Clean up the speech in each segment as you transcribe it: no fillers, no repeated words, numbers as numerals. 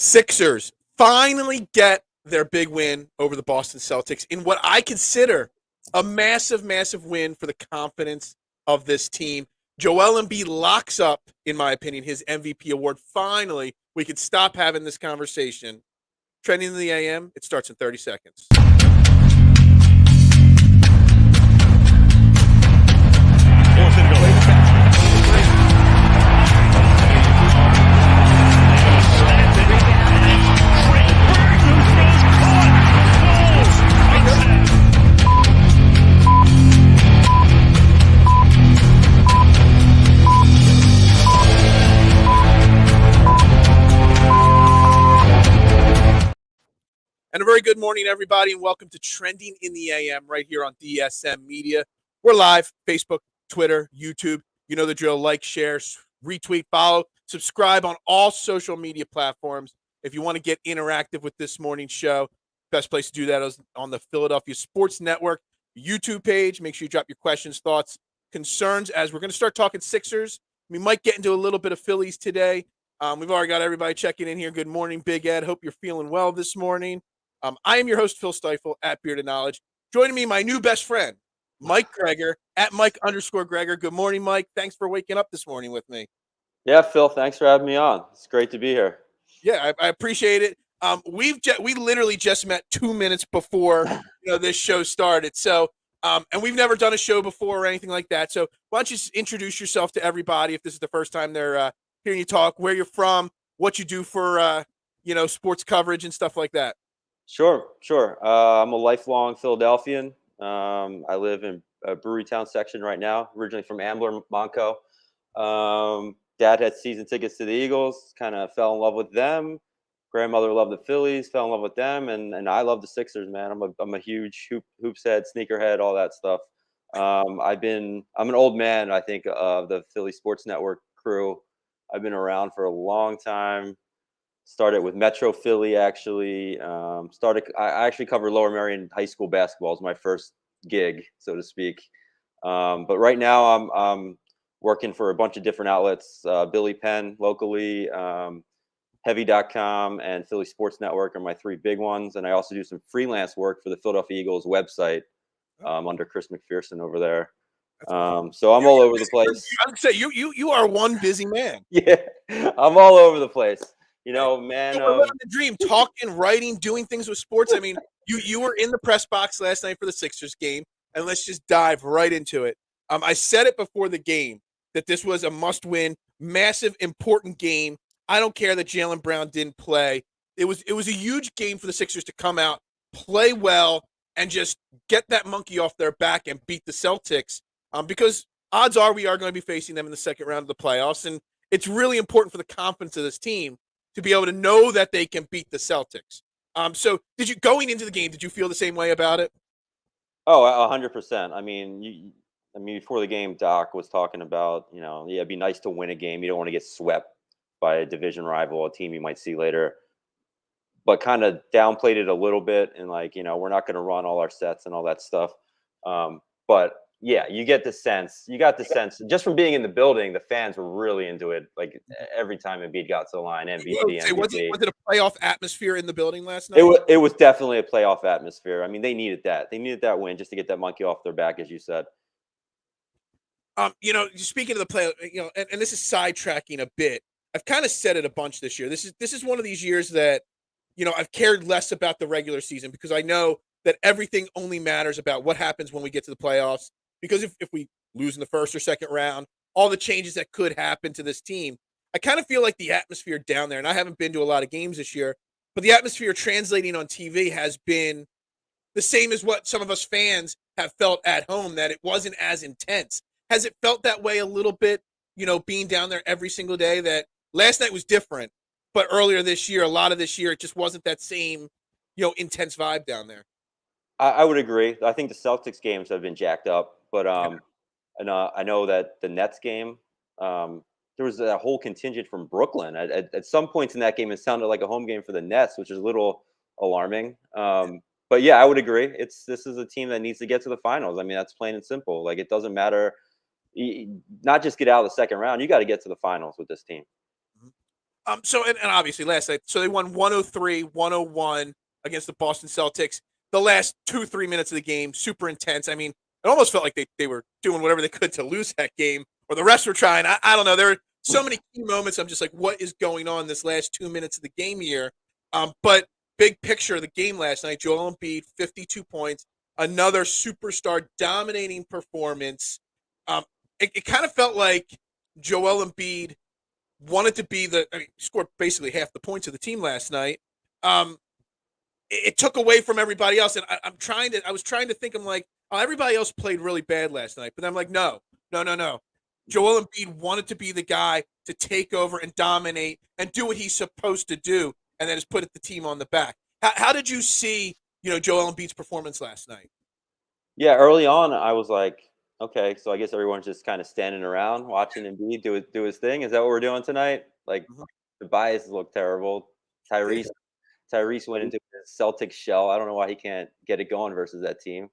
Sixers finally get their big win over the Boston Celtics in what I consider a massive, massive win for the confidence of this team. Joel Embiid locks up, in my opinion, his MVP award. Finally, we can stop having this conversation. Trending in the AM, it starts in 30 seconds. And a very good morning, everybody, and welcome to Trending in the AM right here on DSM Media. We're live, Facebook, Twitter, YouTube. You know the drill. Like, share, retweet, follow, subscribe on all social media platforms. If you want to get interactive with this morning's show, best place to do that is on the Philadelphia Sports Network YouTube page. Make sure you drop your questions, thoughts, concerns, as we're going to start talking Sixers. We might get into a little bit of Phillies today. We've already got everybody checking in here. Good morning, Big Ed. Hope you're feeling well this morning. I am your host, Phil Stiefel, at Bearded Knowledge. Joining me, my new best friend, Mike Greger, at Mike_Greger. Good morning, Mike. Thanks for waking up this morning with me. Yeah, Phil, thanks for having me on. It's great to be here. Yeah, I appreciate it. We literally just met 2 minutes before this show started. So, and we've never done a show before or anything like that. So, why don't you just introduce yourself to everybody if this is the first time they're hearing you talk, where you're from, what you do for sports coverage and stuff like that. Sure. I'm a lifelong Philadelphian. I live in Brewerytown section right now, originally from Ambler, Monco. Dad had season tickets to the Eagles, kind of fell in love with them. Grandmother loved the Phillies, fell in love with them, and I love the Sixers, man. I'm a huge hoops head, sneakerhead, all that stuff. I'm an old man, I think, of the Philly Sports Network crew. I've been around for a long time. Started with Metro Philly, actually. I actually covered Lower Merion High School basketball as my first gig, so to speak. But right now I'm working for a bunch of different outlets. Billy Penn locally, Heavy.com, and Philly Sports Network are my three big ones. And I also do some freelance work for the Philadelphia Eagles website under Chris McPherson over there. So I'm all over the place. I would say you are one busy man. Yeah, I'm all over the place. Man. We're living the dream, talking, writing, doing things with sports. I mean, you were in the press box last night for the Sixers game, and let's just dive right into it. I said it before the game that this was a must-win, massive, important game. I don't care that Jaylen Brown didn't play. It was a huge game for the Sixers to come out, play well, and just get that monkey off their back and beat the Celtics. Because odds are we are going to be facing them in the second round of the playoffs, and it's really important for the confidence of this team to be able to know that they can beat the Celtics. So going into the game, did you feel the same way about it? Oh, 100%. I mean, before the game, Doc was talking about, it'd be nice to win a game. You don't want to get swept by a division rival, a team you might see later, but kind of downplayed it a little bit. And we're not going to run all our sets and all that stuff. But yeah, you got the sense just from being in the building, the fans were really into it. Like every time Embiid got to the line, MVP. Was it a playoff atmosphere in the building last night? It was definitely a playoff atmosphere. I mean, they needed that. They needed that win just to get that monkey off their back, as you said. Speaking of the play, and this is sidetracking a bit. I've kind of said it a bunch this year. This is one of these years that, I've cared less about the regular season because I know that everything only matters about what happens when we get to the playoffs. Because if we lose in the first or second round, all the changes that could happen to this team, I kind of feel like the atmosphere down there, and I haven't been to a lot of games this year, but the atmosphere translating on TV has been the same as what some of us fans have felt at home, that it wasn't as intense. Has it felt that way a little bit, being down there every single day? That last night was different, but earlier this year, a lot of this year, it just wasn't that same, intense vibe down there. I would agree. I think the Celtics games have been jacked up. But and I know that the Nets game, there was a whole contingent from Brooklyn. At some points in that game, it sounded like a home game for the Nets, which is a little alarming. But yeah, I would agree. This is a team that needs to get to the finals. I mean, that's plain and simple. Like, it doesn't matter. Not just get out of the second round. You got to get to the finals with this team. And obviously last night, so they won 103-101 against the Boston Celtics. The last 2-3 minutes of the game, super intense. I mean, it almost felt like they were doing whatever they could to lose that game, or the refs were trying. I don't know. There are so many key moments. I'm just like, what is going on this last 2 minutes of the game here? But big picture of the game last night, Joel Embiid, 52 points, another superstar dominating performance. It kind of felt like Joel Embiid wanted to be scored basically half the points of the team last night. It took away from everybody else, and I was trying to think. I'm like, oh, everybody else played really bad last night, but I'm like, no. Joel Embiid wanted to be the guy to take over and dominate and do what he's supposed to do, and then just put the team on the back. How did you see, Joel Embiid's performance last night? Yeah, early on, I was like, okay, so I guess everyone's just kind of standing around watching Embiid do his thing. Is that what we're doing tonight? Like, Mhm. the bias looked terrible. Tyrese went into his Celtics shell. I don't know why he can't get it going versus that team.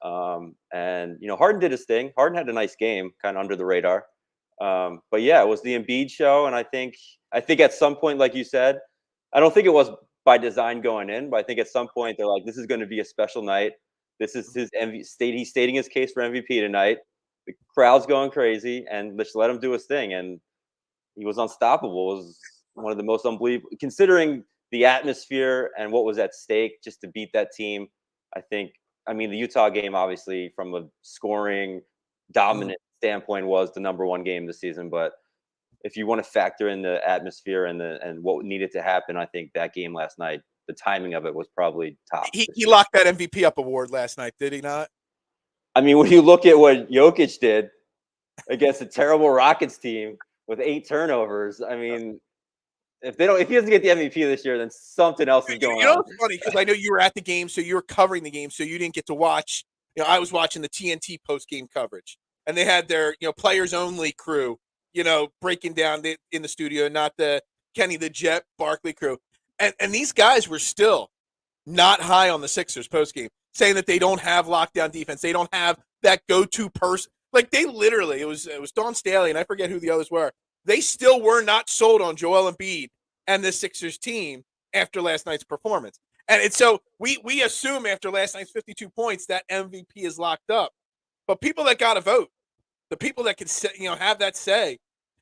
And Harden did his thing. Harden had a nice game, kind of under the radar. But yeah, it was the Embiid show, and I think at some point, like you said, I don't think it was by design going in, but I think at some point they're like, this is going to be a special night. This is his he's stating his case for MVP tonight. The crowd's going crazy, and let's let him do his thing. And he was unstoppable. It was one of the most unbelievable, considering the atmosphere and what was at stake, just to beat that team. I mean, the Utah game, obviously, from a scoring dominant standpoint, was the number one game this season. But if you want to factor in the atmosphere and what needed to happen, I think that game last night, the timing of it was probably top. He locked that MVP up award last night, did he not? I mean, when you look at what Jokic did against a terrible Rockets team with 8 turnovers, I mean, if he doesn't get the MVP this year, then something else is going on. It's funny because I know you were at the game, so you were covering the game, so you didn't get to watch. I was watching the TNT post game coverage, and they had their players only crew, breaking down in the studio, not the Kenny the Jet Barkley crew, and these guys were still not high on the Sixers post game, saying that they don't have lockdown defense, they don't have that go to person. Like they literally, it was Dawn Staley, and I forget who the others were. They still were not sold on Joel Embiid and the Sixers team after last night's performance. And so we assume after last night's 52 points that MVP is locked up. But people that got to vote, the people that can have that say,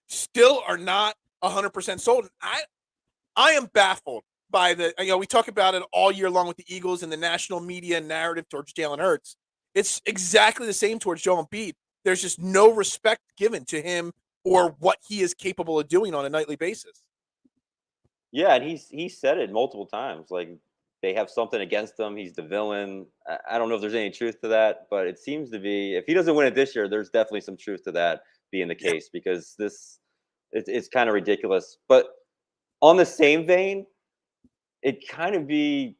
still are not 100% sold. And I am baffled by we talk about it all year long with the Eagles and the national media narrative towards Jalen Hurts. It's exactly the same towards Joel Embiid. There's just no respect given to him or what he is capable of doing on a nightly basis. Yeah, and he said it multiple times. Like they have something against him. He's the villain. I don't know if there's any truth to that, but it seems to be. If he doesn't win it this year, there's definitely some truth to that being the case because it's kind of ridiculous. But on the same vein, it kind of be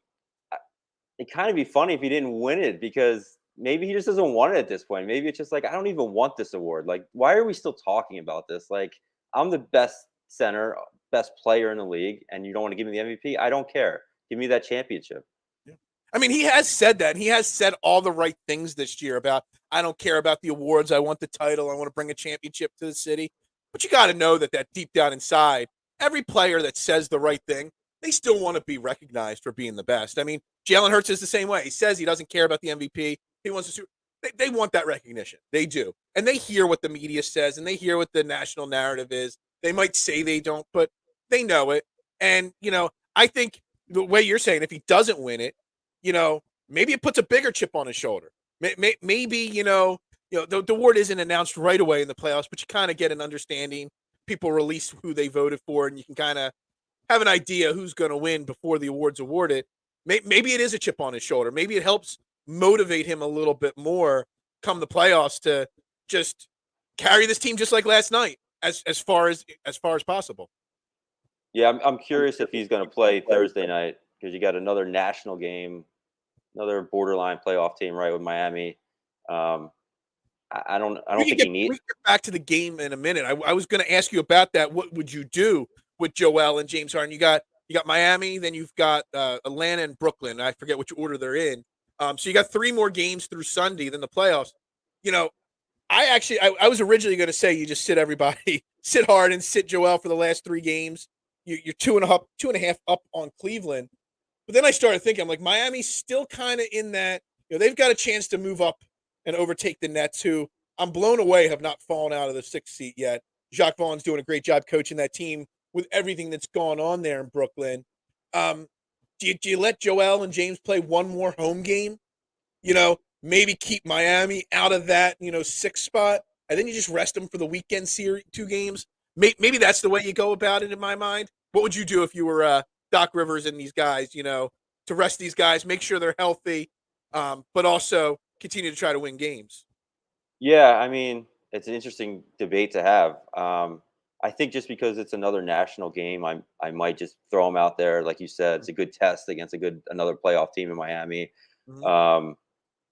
funny if he didn't win it because maybe he just doesn't want it at this point. Maybe it's just like I don't even want this award. Like, why are we still talking about this? Like, I'm the best center, best player in the league, and you don't want to give me the MVP? I don't care. Give me that championship. Yeah. I mean, he has said that. And he has said all the right things this year about I don't care about the awards. I want the title. I want to bring a championship to the city. But you got to know that deep down inside, every player that says the right thing, they still want to be recognized for being the best. I mean, Jalen Hurts is the same way. He says he doesn't care about the MVP. He wants to. They want that recognition. They do. And they hear what the media says and they hear what the national narrative is. They might say they don't, but they know it. And, I think the way you're saying, if he doesn't win it, maybe it puts a bigger chip on his shoulder. Maybe, the award isn't announced right away in the playoffs, but you kind of get an understanding. People release who they voted for, and you can kind of have an idea who's going to win before the award's awarded. Maybe it is a chip on his shoulder. Maybe it helps motivate him a little bit more come the playoffs to just carry this team just like last night as far as possible. Yeah, I'm curious if he's going to play Thursday night because you got another national game, another borderline playoff team, right, with Miami. I don't think he needs. We get back to the game in a minute. I was going to ask you about that. What would you do with Joel and James Harden? You got Miami, then you've got Atlanta and Brooklyn. I forget which order they're in. So you got 3 more games through Sunday than the playoffs. I was originally going to say you just sit everybody, sit Harden, sit Joel for the last 3 games. you're 2.5 up on Cleveland. But then I started thinking, I'm like, Miami's still kind of in that, they've got a chance to move up and overtake the Nets, who I'm blown away have not fallen out of the 6th seat yet. Jacques Vaughn's doing a great job coaching that team with everything that's going on there in Brooklyn. Do you let Joel and James play one more home game? Maybe keep Miami out of that, 6th spot, and then you just rest them for the weekend series, 2 games. Maybe that's the way you go about it in my mind. What would you do if you were Doc Rivers and these guys, to rest these guys, make sure they're healthy, but also continue to try to win games? Yeah, I mean, it's an interesting debate to have. I think just because it's another national game, I might just throw them out there. Like you said, it's a good test against another playoff team in Miami. Mm-hmm.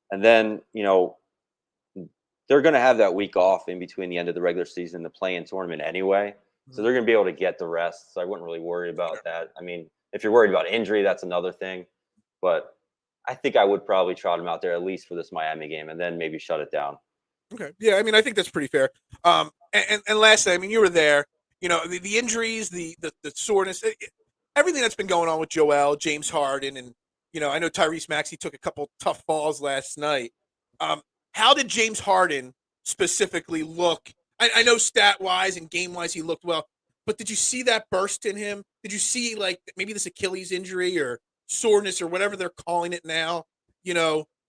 And then, they're going to have that week off in between the end of the regular season, the play-in tournament anyway. So they're going to be able to get the rest. So I wouldn't really worry about that. I mean, if you're worried about injury, that's another thing. But I think I would probably trot them out there at least for this Miami game and then maybe shut it down. Okay. Yeah, I mean, I think that's pretty fair. And lastly, I mean, you were there. The injuries, the soreness, everything that's been going on with Joel, James Harden, and I know Tyrese Maxey took a couple tough falls last night. How did James Harden specifically look? I know stat wise and game wise he looked well, but did you see that burst in him? Did you see like maybe this Achilles injury or soreness or whatever they're calling it now?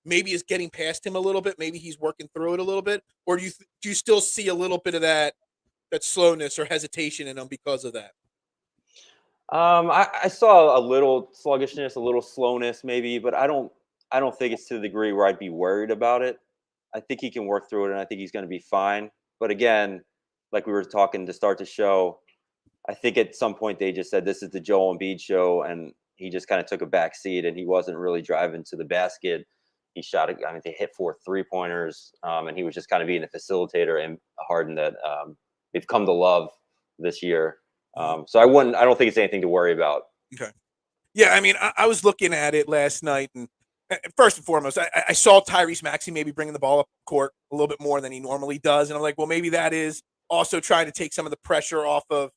Maybe is getting past him a little bit. Maybe he's working through it a little bit, or do you still see a little bit of that slowness or hesitation in him because of that? I saw a little sluggishness, a little slowness, maybe, but I don't think it's to the degree where I'd be worried about it. I think he can work through it, and I think he's going to be fine. But again, like we were talking to start the show, I think at some point they just said this is the Joel Embiid show, and he just kind of took a back seat, and he wasn't really driving to the basket. He shot, I mean, they hit 4 3-pointers, and he was just kind of being a facilitator. And Harden that they've come to love this year. So I don't think it's anything to worry about. Okay. Yeah, I mean, I was looking at it last night, and first and foremost, I saw Tyrese Maxey maybe bringing the ball up court a little bit more than he normally does, and I'm like, well, maybe that is also trying to take some of the pressure off of,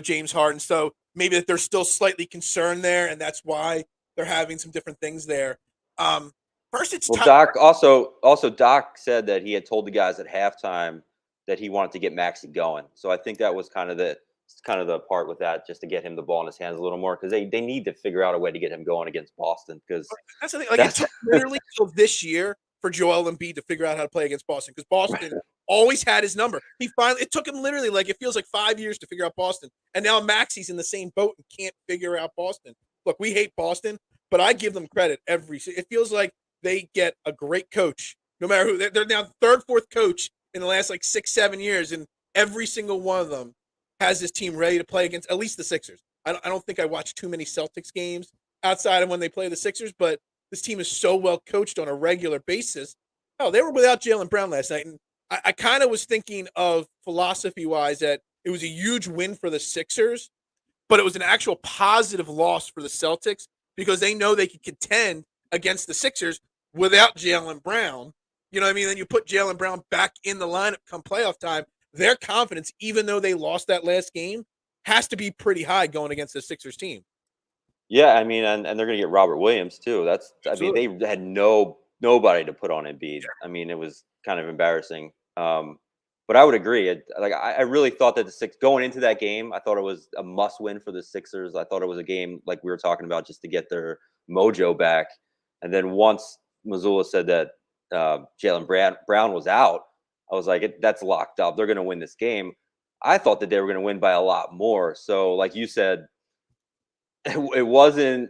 James Harden. So maybe that they're still slightly concerned there, and that's why they're having some different things there. First, it's Well, Doc also Doc said that he had told the guys at halftime that he wanted to get Maxey going. So I think that was kind of the part with that, just to get him the ball in his hands a little more, because they need to figure out a way to get him going against Boston, because that's the thing. Like it took literally till this year for Joel Embiid to figure out how to play against Boston, because Boston always had his number. It took him literally like it feels like 5 years to figure out Boston, and now Maxey's in the same boat and can't figure out Boston. Look, we hate Boston, but I give them credit it feels like they get a great coach, no matter who. They're now third, fourth coach in the last like 6, 7 years, and every single one of them has this team ready to play against at least the Sixers. I don't think I watch too many Celtics games outside of when they play the Sixers, but this team is so well coached on a regular basis. Oh, they were without Jaylen Brown last night, and I kind of was thinking of philosophy-wise that it was a huge win for the Sixers, but it was an actual positive loss for the Celtics because they know they could contend against the Sixers without Jaylen Brown. You know what I mean? Then you put Jaylen Brown back in the lineup come playoff time. Their confidence, even though they lost that last game, has to be pretty high going against the Sixers team. Yeah, I mean, and they're going to get Robert Williams too. Absolutely. I mean, they had nobody to put on Embiid. I mean, it was kind of embarrassing. But I would agree. I really thought that going into that game, I thought it was a must win for the Sixers. I thought it was a game like we were talking about, just to get their mojo back. And then once Missoula said that Jaylen Brown was out, I was like, that's locked up. They're going to win this game. I thought that they were going to win by a lot more. So, like you said, it wasn't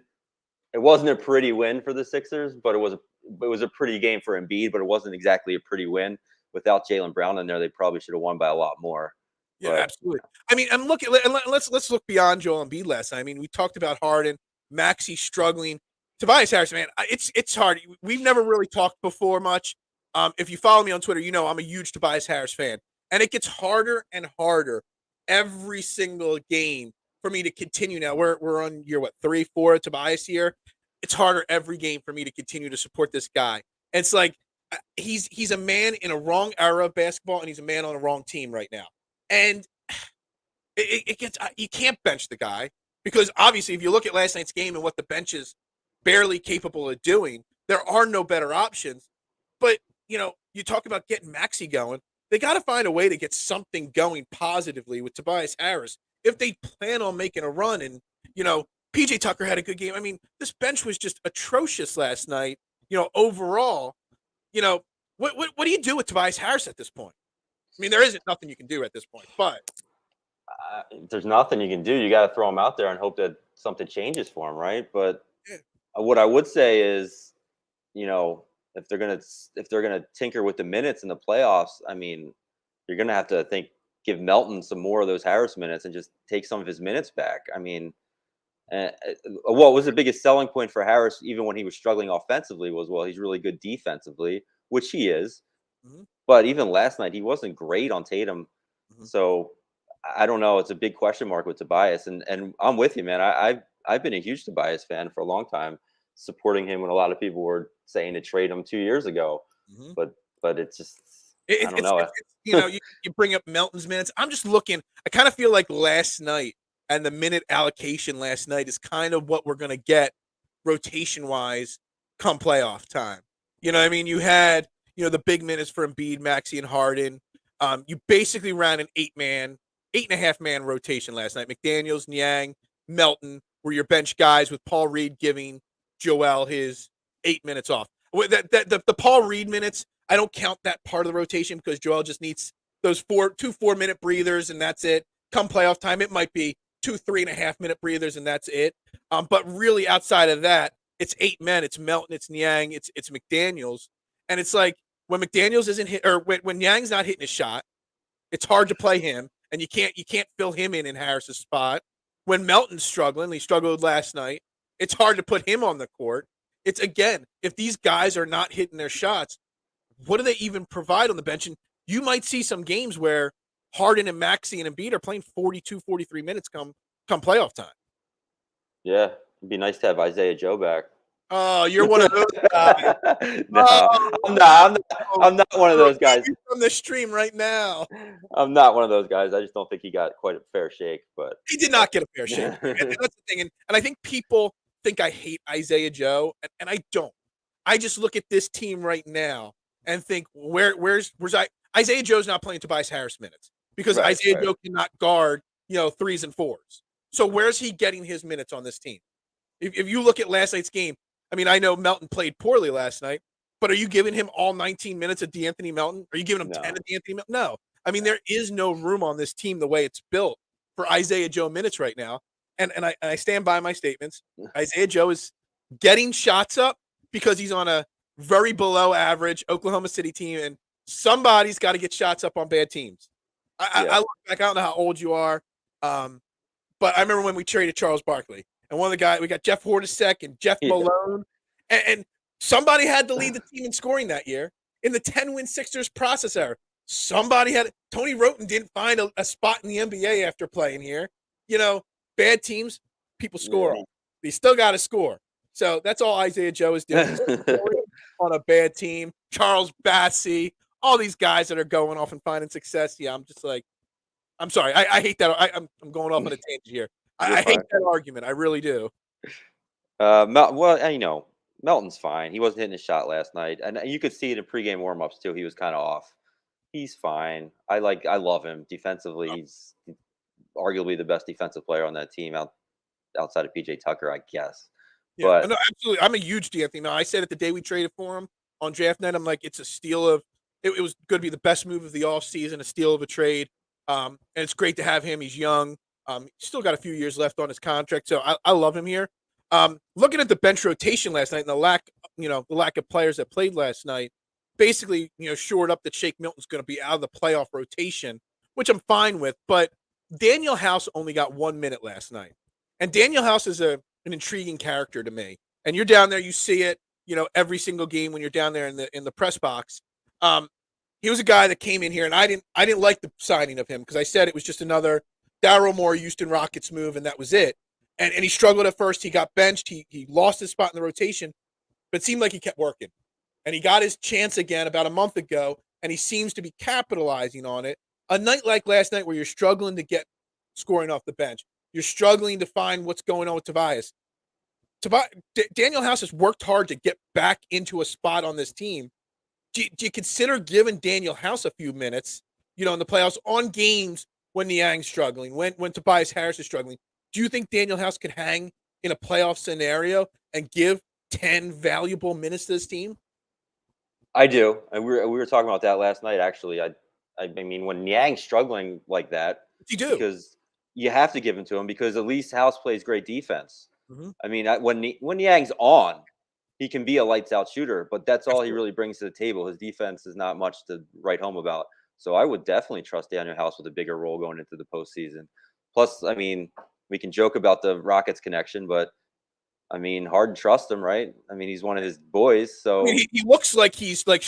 a pretty win for the Sixers, but it was a pretty game for Embiid. But it wasn't exactly a pretty win. Without Jaylen Brown in there, they probably should have won by a lot more. Yeah, absolutely. I mean, I'm looking. Let's look beyond Joel Embiid last night. I mean, we talked about Harden, Maxey struggling. Tobias Harris, man, it's hard. We've never really talked before much. If you follow me on Twitter, you know I'm a huge Tobias Harris fan, and it gets harder and harder every single game for me to continue. Now we're on year 3, 4 of Tobias here. It's harder every game for me to continue to support this guy. And it's like he's a man in a wrong era of basketball, and he's a man on a wrong team right now. And it gets you can't bench the guy because obviously if you look at last night's game and what the bench is barely capable of doing, there are no better options. But you talk about getting Maxey going. They got to find a way to get something going positively with Tobias Harris if they plan on making a run. And PJ Tucker had a good game. I mean, this bench was just atrocious last night. Overall, what do you do with Tobias Harris at this point? I mean, there isn't nothing you can do at this point, but there's nothing you can do. You got to throw him out there and hope that something changes for him, right? But yeah. What I would say is, if they're gonna tinker with the minutes in the playoffs, I mean, you're gonna have to give Melton some more of those Harris minutes and just take some of his minutes back. I mean, what was the biggest selling point for Harris, even when he was struggling offensively, was he's really good defensively, which he is. Mm-hmm. But even last night, he wasn't great on Tatum. Mm-hmm. So I don't know. It's a big question mark with Tobias, and I'm with you, man. I've been a huge Tobias fan for a long time, supporting him when a lot of people were saying to trade him 2 years ago. Mm-hmm. But it's just I don't know. You bring up Melton's minutes. I'm just looking. I kind of feel like last night and the minute allocation last night is kind of what we're going to get rotation wise come playoff time. You know what I mean? You had the big minutes for Embiid, Maxey, and Harden. You basically ran an 8.5-man rotation last night. McDaniels, Niang, Melton were your bench guys with Paul Reed giving Joel his 8 minutes off. The Paul Reed minutes, I don't count that part of the rotation because Joel just needs those 2 4-minute breathers and that's it. Come playoff time, it might be 2 3.5-minute breathers and that's it. But really outside of that, it's 8 men. It's Melton, it's Niang, it's McDaniels. And it's like when McDaniels isn't hit or when Niang's not hitting his shot, it's hard to play him. And you can't fill him in Harris's spot. When Melton's struggling, he struggled last night. It's hard to put him on the court. It's again, if these guys are not hitting their shots, what do they even provide on the bench? And you might see some games where Harden and Maxey and Embiid are playing 42, 43 minutes come playoff time. Yeah, it'd be nice to have Isaiah Joe back. Oh, you're one of those guys. No, I'm not one of those guys. From the stream right now. I'm not one of those guys. I just don't think he got quite a fair shake. But he did not get a fair shake. And that's the thing. And I think people think I hate Isaiah Joe, and I don't. I just look at this team right now and think, where's Isaiah Joe's not playing Tobias Harris minutes because Isaiah Joe cannot guard, 3s and 4s. So where's he getting his minutes on this team? If you look at last night's game, I mean, I know Melton played poorly last night, but are you giving him all 19 minutes of DeAnthony Melton? Are you giving him 10 of DeAnthony Melton? No. I mean, there is no room on this team the way it's built for Isaiah Joe minutes right now. And I stand by my statements. Isaiah Joe is getting shots up because he's on a very below average Oklahoma City team, and somebody's got to get shots up on bad teams. I look back, I don't know how old you are, but I remember when we traded Charles Barkley. And one of the guys, we got Jeff Hornacek and Jeff Malone. And somebody had to lead the team in scoring that year in the 10-win Sixers process era. Somebody had – Tony Roten didn't find a spot in the NBA after playing here. Bad teams, people score on. They still got to score. So that's all Isaiah Joe is doing. On a bad team. Charles Bassey, all these guys that are going off and finding success. Yeah, I'm just like – I'm sorry. I hate that. I'm going off on a tangent here. I hate that argument. I really do. Melton's fine. He wasn't hitting his shot last night, and you could see it in pregame warmups too. He was kind of off. He's fine. I love him defensively. He's arguably the best defensive player on that team outside of PJ Tucker, I guess. Yeah, no, absolutely. I'm a huge DFT. Now, I said it the day we traded for him on draft night. I'm like, it's a steal of. It was going to be the best move of the offseason, a steal of a trade. And it's great to have him. He's young. Still got a few years left on his contract, so I love him here. Looking at the bench rotation last night and the lack of players that played last night, basically, shored up that Shake Milton's going to be out of the playoff rotation, which I'm fine with. But Daniel House only got 1 minute last night, and Daniel House is an intriguing character to me. And you're down there, you see it, every single game when you're down there in the press box. He was a guy that came in here, and I didn't like the signing of him because I said it was just another Daryl Morey, Houston Rockets move, and that was it. And he struggled at first. He got benched. He lost his spot in the rotation, but it seemed like he kept working. And he got his chance again about a month ago, and he seems to be capitalizing on it. A night like last night where you're struggling to get scoring off the bench. You're struggling to find what's going on with Tobias. Daniel House has worked hard to get back into a spot on this team. Do you consider giving Daniel House a few minutes, in the playoffs on games when Niang's struggling, when Tobias Harris is struggling? Do you think Daniel House could hang in a playoff scenario and give 10 valuable minutes to this team? I do. And we were talking about that last night, actually. I mean, when Niang's struggling like that, you do, because you have to give him to him, because at least House plays great defense. Mm-hmm. I mean, when Niang's on, he can be a lights out shooter, but that's all he really brings to the table. His defense is not much to write home about. So I would definitely trust Daniel House with a bigger role going into the postseason. Plus, I mean, we can joke about the Rockets connection, but I mean, Harden trusts him, right? I mean, he's one of his boys. So I mean, he looks like he's like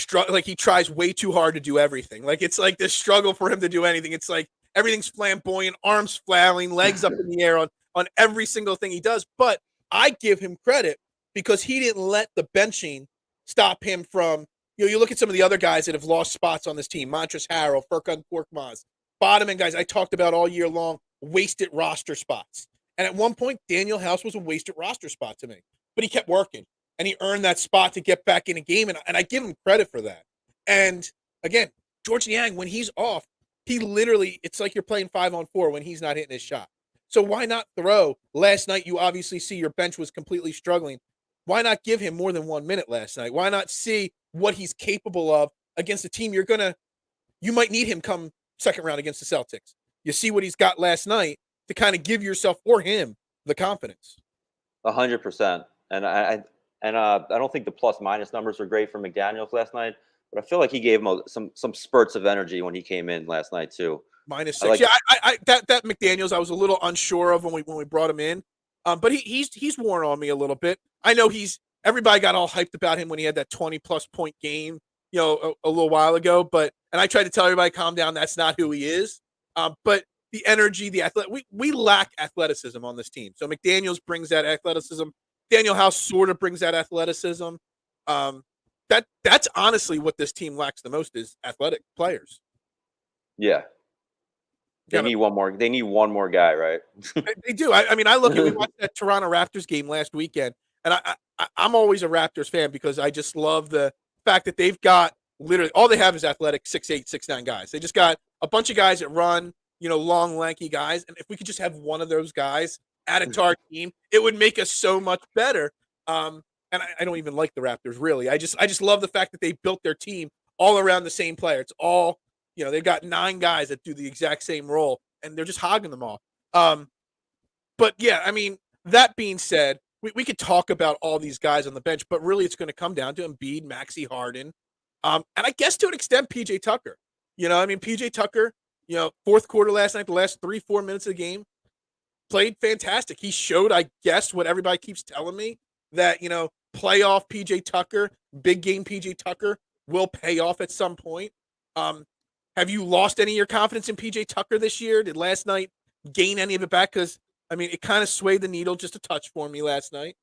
he tries way too hard to do everything. Like it's like this struggle for him to do anything. It's like everything's flamboyant, arms flailing, legs up in the air on every single thing he does. But I give him credit because he didn't let the benching stop him from, you look at some of the other guys that have lost spots on this team, Montrezl Harrell, Furkan Korkmaz, bottom end guys I talked about all year long, wasted roster spots. And at one point, Daniel House was a wasted roster spot to me, but he kept working and he earned that spot to get back in a game. And I give him credit for that. And again, George Niang, when he's off, he literally, it's like you're playing 5-on-4 when he's not hitting his shot. So why not throw? Last night, you obviously see your bench was completely struggling. Why not give him more than 1 minute last night? Why not see what he's capable of against a team you might need him come second round against the Celtics. You see what he's got last night to kind of give yourself or him the confidence. 100%. And I don't think the plus minus numbers were great for McDaniels last night, but I feel like he gave him some spurts of energy when he came in last night too. -6. That McDaniels I was a little unsure of when we brought him in, but he's worn on me a little bit. I know everybody got all hyped about him when he had that 20+ point game, a little while ago. And I tried to tell everybody, calm down. That's not who he is. But the energy, we lack athleticism on this team. So McDaniels brings that athleticism. Daniel House sort of brings that athleticism. That's honestly what this team lacks the most is athletic players. Yeah. They need one more. They need one more guy, right? They do. I mean, we watched that Toronto Raptors game last weekend, and I'm always a Raptors fan because I just love the fact that they've got literally all they have is athletic 6'8", 6'9" guys. They just got a bunch of guys that run, long, lanky guys. And if we could just have one of those guys added to our team, it would make us so much better. And I don't even like the Raptors really. I just love the fact that they built their team all around the same player. It's all, they've got 9 guys that do the exact same role, and they're just hogging them all. But yeah, I mean, that being said, we could talk about all these guys on the bench, but really it's going to come down to Embiid, Maxey, Harden, and I guess to an extent, PJ Tucker. PJ Tucker, fourth quarter last night, the last 3-4 minutes of the game, played fantastic. He showed, I guess, what everybody keeps telling me, that, playoff PJ Tucker, big game PJ Tucker will pay off at some point. Have you lost any of your confidence in PJ Tucker this year? Did last night gain any of it back? Because, it kind of swayed the needle just a touch for me last night.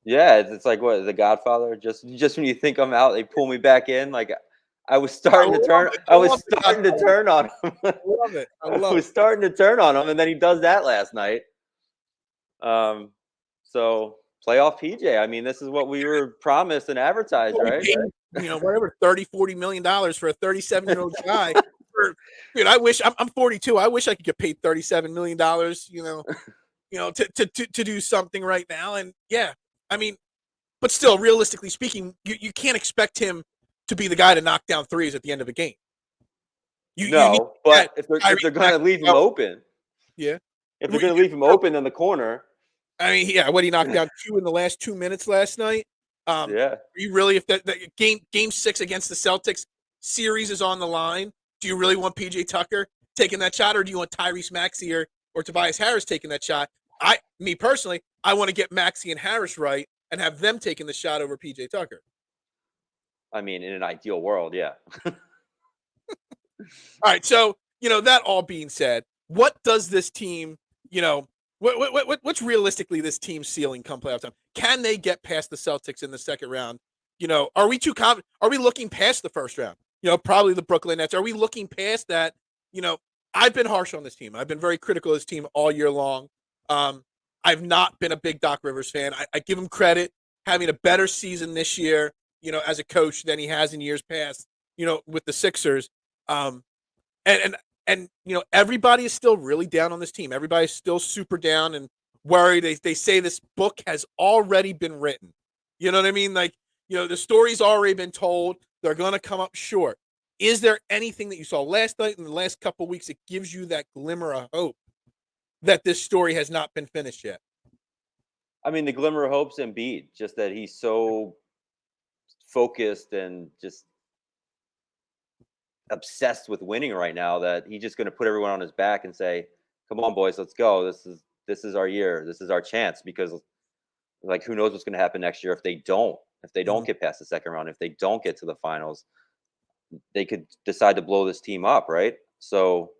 Yeah, it's like what, The Godfather. Just when you think I'm out, they pull me back in. Like I was starting to turn. I was starting to turn on him. I love it. I was starting to turn on him, and then he does that last night. So playoff PJ. I mean, this is what we were promised and advertised, right? Whatever, $30-40 million for a 37-year-old guy. Dude, I wish I'm 42. I wish I could get paid $37 million. To do something right now. And yeah, but still, realistically speaking, you can't expect him to be the guy to knock down threes at the end of a game. But if they're going to leave him open, yeah, if they're going to leave him open in the corner. What he knocked down 2 in the last 2 minutes last night. Yeah. You really, if that game 6 against the Celtics series is on the line, do you really want PJ Tucker taking that shot, or do you want Tyrese Maxey or Tobias Harris taking that shot? Me personally, I want to get Maxey and Harris right and have them taking the shot over PJ Tucker. In an ideal world, yeah. All right, so that all being said, what does this team, what's realistically this team's ceiling come playoff time? Can they get past the Celtics in the second round? Are we too confident? Are we looking past the first round? Probably the Brooklyn Nets. Are we looking past that? I've been harsh on this team. I've been very critical of this team all year long. Um, I've not been a big Doc Rivers fan. I give him credit having a better season this year, as a coach than he has in years past, with the Sixers. Um, and everybody is still really down on this team. Everybody's still super down and worried. They say this book has already been written. You know what I mean? Like, the story's already been told. They're going to come up short. Is there anything that you saw last night and the last couple of weeks that gives you that glimmer of hope that this story has not been finished yet? I mean, the glimmer of hope's Embiid, just that he's so focused and just obsessed with winning right now that he's just going to put everyone on his back and say, "Come on, boys, let's go. This is our year. This is our chance." Because, like, who knows what's going to happen next year if they don't get past the second round, if they don't get to the finals, they could decide to blow this team up, right? So,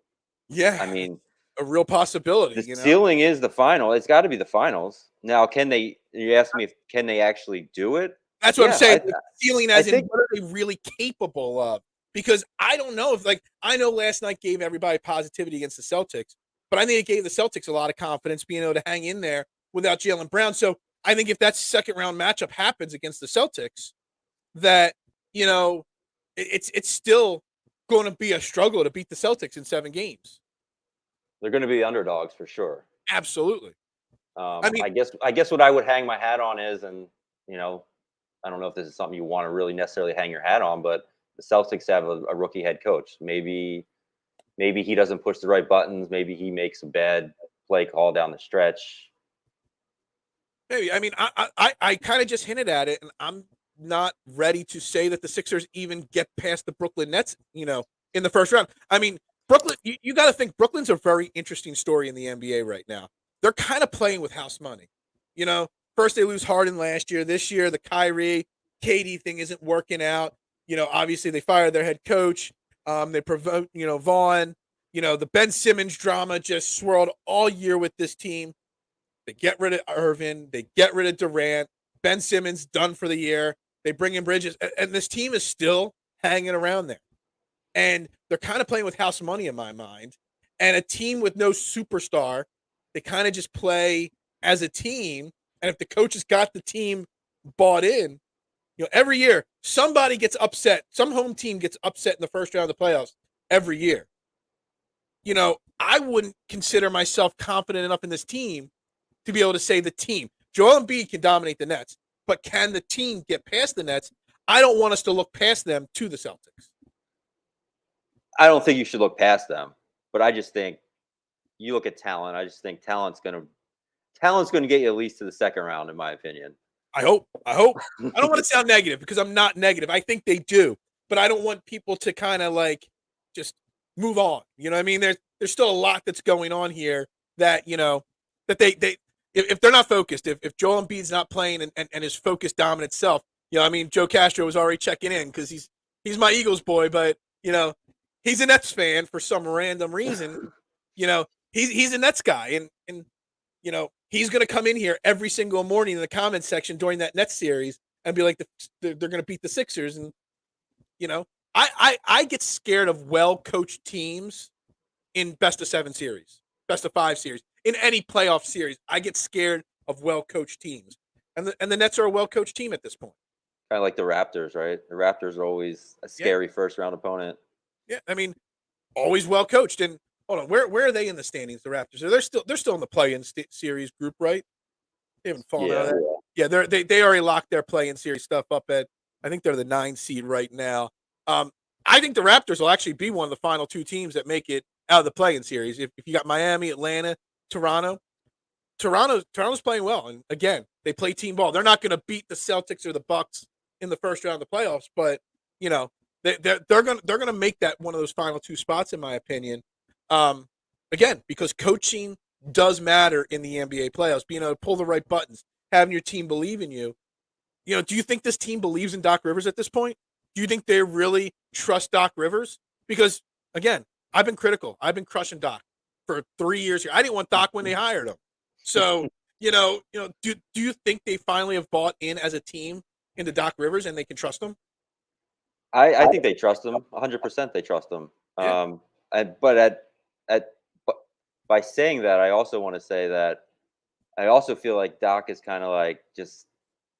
yeah, I mean, a real possibility. The ceiling is the final. It's got to be the finals. Now, can they? You ask me, can they actually do it? That's what I'm saying. The ceiling, as in, what are they really capable of? Because I don't know if, I know last night gave everybody positivity against the Celtics, but I think it gave the Celtics a lot of confidence being able to hang in there without Jaylen Brown. So I think if that second round matchup happens against the Celtics, that, it's still going to be a struggle to beat the Celtics in 7 games. They're going to be underdogs for sure. Absolutely. I guess what I would hang my hat on is, and I don't know if this is something you want to really necessarily hang your hat on, but the Celtics have a rookie head coach. Maybe he doesn't push the right buttons. Maybe he makes a bad play call down the stretch. Maybe. I mean, I kind of just hinted at it, and I'm not ready to say that the Sixers even get past the Brooklyn Nets, in the first round. I mean, Brooklyn, you got to think Brooklyn's a very interesting story in the NBA right now. They're kind of playing with house money. First they lose Harden last year. This year, the Kyrie, KD thing isn't working out. Obviously they fired their head coach. They provoke, Vaughn. The Ben Simmons drama just swirled all year with this team. They get rid of Irvin. They get rid of Durant. Ben Simmons done for the year. They bring in Bridges. And this team is still hanging around there. And they're kind of playing with house money in my mind. And a team with no superstar, they kind of just play as a team. And if the coach has got the team bought in, every year somebody gets upset. Some home team gets upset in the first round of the playoffs every year. I wouldn't consider myself confident enough in this team to be able to say the team. Joel Embiid can dominate the Nets, but can the team get past the Nets? I don't want us to look past them to the Celtics. I don't think you should look past them, but I just think you look at talent. I just think talent's going to get you at least to the second round, in my opinion. I hope. I don't want to sound negative because I'm not negative. I think they do, but I don't want people to kind of just move on. You know what I mean? There's still a lot that's going on here that, that they if they're not focused, if Joel Embiid's not playing and his focused dominant self, Joe Castro was already checking in because he's my Eagles boy, but he's a Nets fan for some random reason. He's a Nets guy, and he's going to come in here every single morning in the comments section during that Nets series and be like, they're going to beat the Sixers. And, I get scared of well-coached teams in best-of-7 series, best-of-5 series, in any playoff series. I get scared of well-coached teams. And the Nets are a well-coached team at this point. Kind of like the Raptors, right? The Raptors are always a scary first-round opponent. Yeah, I mean, always well-coached. And hold on, where are they in the standings? The Raptors, they're still in the play-in series group, right? They haven't fallen out of that. Yeah, they already locked their play-in series stuff up at. I think they're the 9 seed right now. I think the Raptors will actually be one of the final 2 teams that make it out of the play-in series. If you got Miami, Atlanta, Toronto's playing well, and again, they play team ball. They're not going to beat the Celtics or the Bucks in the first round of the playoffs, but they're going to make that one of those final 2 spots, in my opinion. Again, because coaching does matter in the NBA playoffs, being able to pull the right buttons, having your team believe in you. Do you think this team believes in Doc Rivers at this point? Do you think they really trust Doc Rivers? Because, again, I've been critical. I've been crushing Doc for 3 years here. I didn't want Doc when they hired him. So, do you think they finally have bought in as a team into Doc Rivers and they can trust him? I think they trust him. 100% they trust him. Yeah. by saying that, I also want to say that I also feel like Doc is kind of like just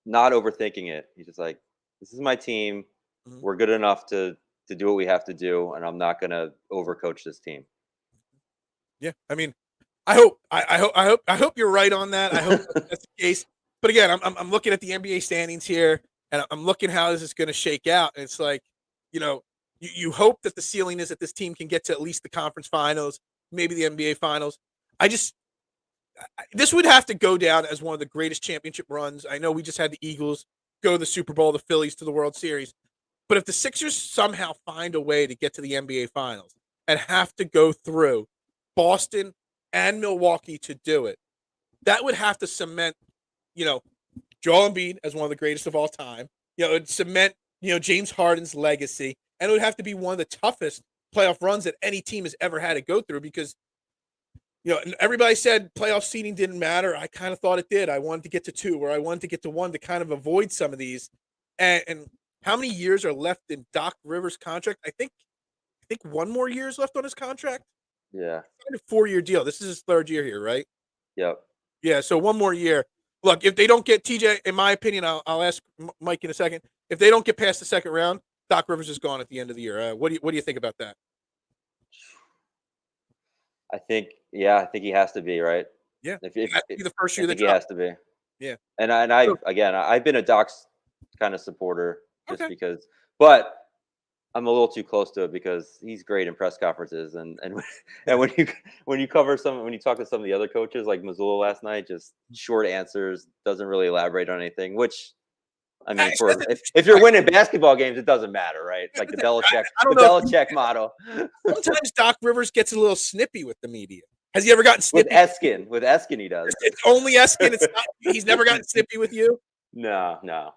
not overthinking it. He's just like, this is my team. Mhm. We're good enough to do what we have to do, and I'm not gonna overcoach this team. Yeah, I mean, I hope you're right on that. I hope that's the case. But again, I'm looking at the NBA standings here, and I'm looking how this is going to shake out. And it's like, you know, you hope that the ceiling is that this team can get to at least the conference finals, maybe the NBA finals. I just this would have to go down as one of the greatest championship runs. I know we just had the Eagles go to the Super Bowl, the Phillies to the World Series, but if the Sixers somehow find a way to get to the NBA finals and have to go through Boston and Milwaukee to do it, that would have to cement, you know, Joel Embiid as one of the greatest of all time. You know, it would cement, James Harden's legacy, and it would have to be one of the toughest playoff runs that any team has ever had to go through because everybody said playoff seeding didn't matter. I kind of thought it did. I wanted to get to 2 or I wanted to get to 1 to kind of avoid some of these. And how many years are left in Doc Rivers' contract? I think 1 more year is left on his contract. Yeah. Signed a 4-year deal. This is his 3rd year here, right? Yep. Yeah, so 1 more year. Look, if they don't get TJ, in my opinion, I'll ask Mike in a second. If they don't get past the second round, Doc Rivers is gone at the end of the year. What do you think about that? I think he has to be right. Yeah, If that'd be the first I year of the think he job. has to be. Yeah. And So, I've been a Doc's kind of supporter just okay. because, but I'm a little too close to it because he's great in press conferences and and when you talk to some of the other coaches like Missoula last night, just short answers, doesn't really elaborate on anything. Which I mean, Actually, that's if you're winning basketball games, it doesn't matter, right? Like the I don't the know if you Belichick model sometimes Doc Rivers gets a little snippy with the media. Has he ever gotten with snippy? Eskin. With Eskin, he does. It's only Eskin. It's not. He's never gotten snippy with you. No, no.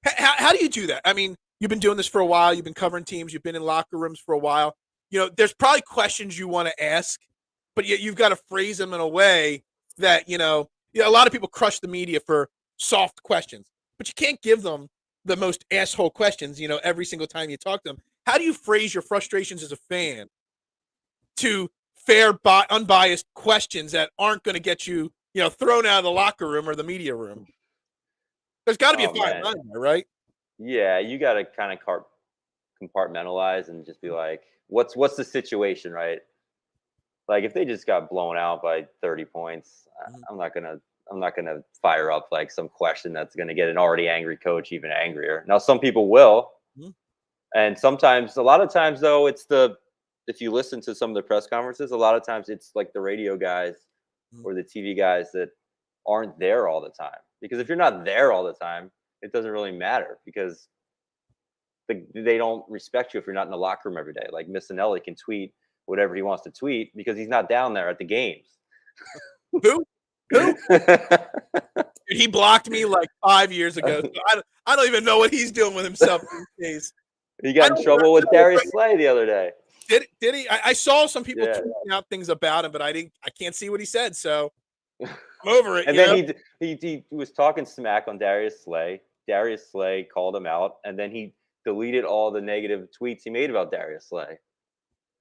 How do you do that? I mean, you've been doing this for a while. You've been covering teams. You've been in locker rooms for a while. There's probably questions you want to ask, but yet you've got to phrase them in a way that a lot of people crush the media for soft questions, but you can't give them the most asshole questions. Every single time you talk to them. How do you phrase your frustrations as a fan to fair, unbiased questions that aren't going to get you, thrown out of the locker room or the media room? There's got to be a Oh fine man. line there, right? Yeah, you got to kind of compartmentalize and just be like, what's the situation, right? Like if they just got blown out by 30 points, Mhm. I'm not gonna fire up like some question that's gonna get an already angry coach even angrier. Now some people will, Mhm. and sometimes a lot of times though if you listen to some of the press conferences, a lot of times it's like the radio guys Mhm. or the TV guys that aren't there all the time. Because if you're not there all the time, it doesn't really matter because they don't respect you if you're not in the locker room every day. Like Missinelli can tweet whatever he wants to tweet because he's not down there at the games. Who? Who? Dude, he blocked me like 5 years ago. So I don't even know what he's doing with himself these days. He I got in don't trouble with know. Darius Slay the other day. Did he? I saw some people Yeah. tweeting out things about him, but I can't see what he said. So I'm over it. And then he was talking smack on Darius Slay. Darius Slay called him out, and then he deleted all the negative tweets he made about Darius Slay.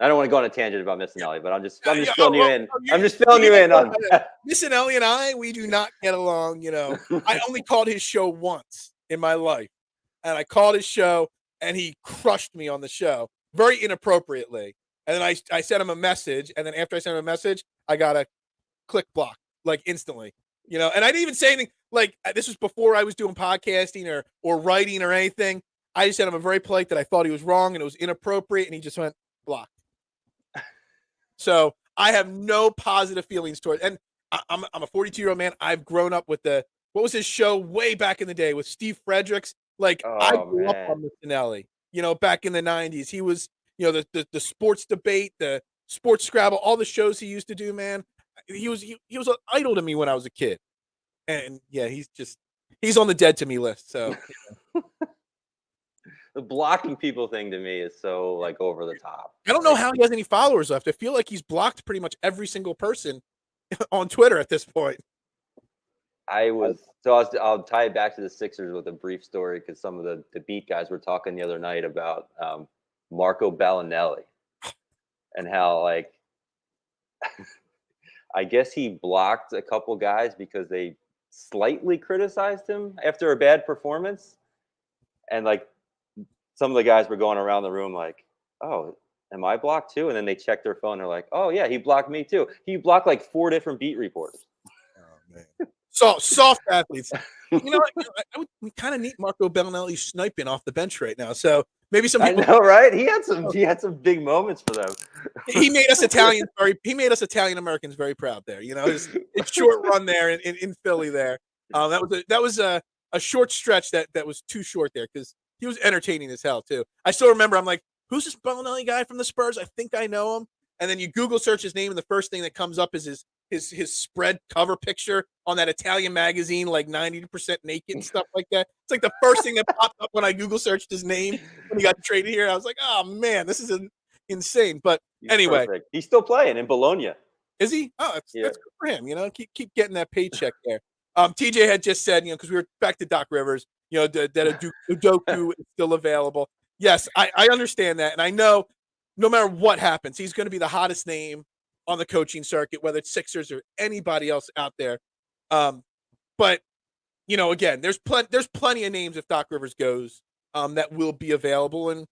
I don't want to go on a tangent about Missinelli, but I'm just Yeah, filling you in. oh, I'm just filling you in on that. Miss and Ellie and I, we do not get along. I only called his show once in my life, and I called his show, and he crushed me on the show very inappropriately. And then I sent him a message, and then after I sent him a message, I got a click block like instantly. And I didn't even say anything. Like this was before I was doing podcasting or writing or anything. I just sent him a very polite that I thought he was wrong and it was inappropriate, and he just went blocked. So I have no positive feelings toward. And I'm a 42-year-old man. I've grown up with what was his show way back in the day with Steve Fredericks. Like I Oh grew up man. on Missinelli. Back in the '90s, he was the sports debate, the sports Scrabble, all the shows he used to do. Man, he was an idol to me when I was a kid. And yeah, he's on the dead to me list. So The blocking people thing to me is so like over the top. I don't know Like how he has any followers left. I feel like he's blocked pretty much every single person on Twitter at this point. I'll tie it back to the Sixers with a brief story because some of the beat guys were talking the other night about Marco Bellinelli and how like I guess he blocked a couple guys because they slightly criticized him after a bad performance. And like some of the guys were going around the room like, "Oh, am I blocked too?" And then they check their phone. They're like, "Oh yeah, he blocked me too." He blocked like 4 different beat reporters. Oh man, soft athletes. You know what? We kind of need Marco Bellinelli sniping off the bench right now. So maybe some I people. know, right? He had some big moments for them. He made us Italians he made us Italian Americans very proud there. You know, his short run there in Philly there. That was a short stretch that was too short there because he was entertaining as hell too. I still remember. I'm like, who's this Bellinelli guy from the Spurs? I think I know him. And then you Google search his name, and the first thing that comes up is his spread cover picture on that Italian magazine, like 90% naked and stuff like that. It's like the first thing that popped up when I Google searched his name when he got traded here. I was like, oh man, this is insane. But He's anyway, perfect. He's still playing in Bologna. is he? Oh, Yeah. that's good for him. You know, keep getting that paycheck there. TJ had just said, you know, because we were back to Doc Rivers, you know, that Udoku is still available. Yes, I understand that, and I know no matter what happens, he's going to be the hottest name on the coaching circuit, whether it's Sixers or anybody else out there. But you know, again, there's plenty of names if Doc Rivers goes that will be available, and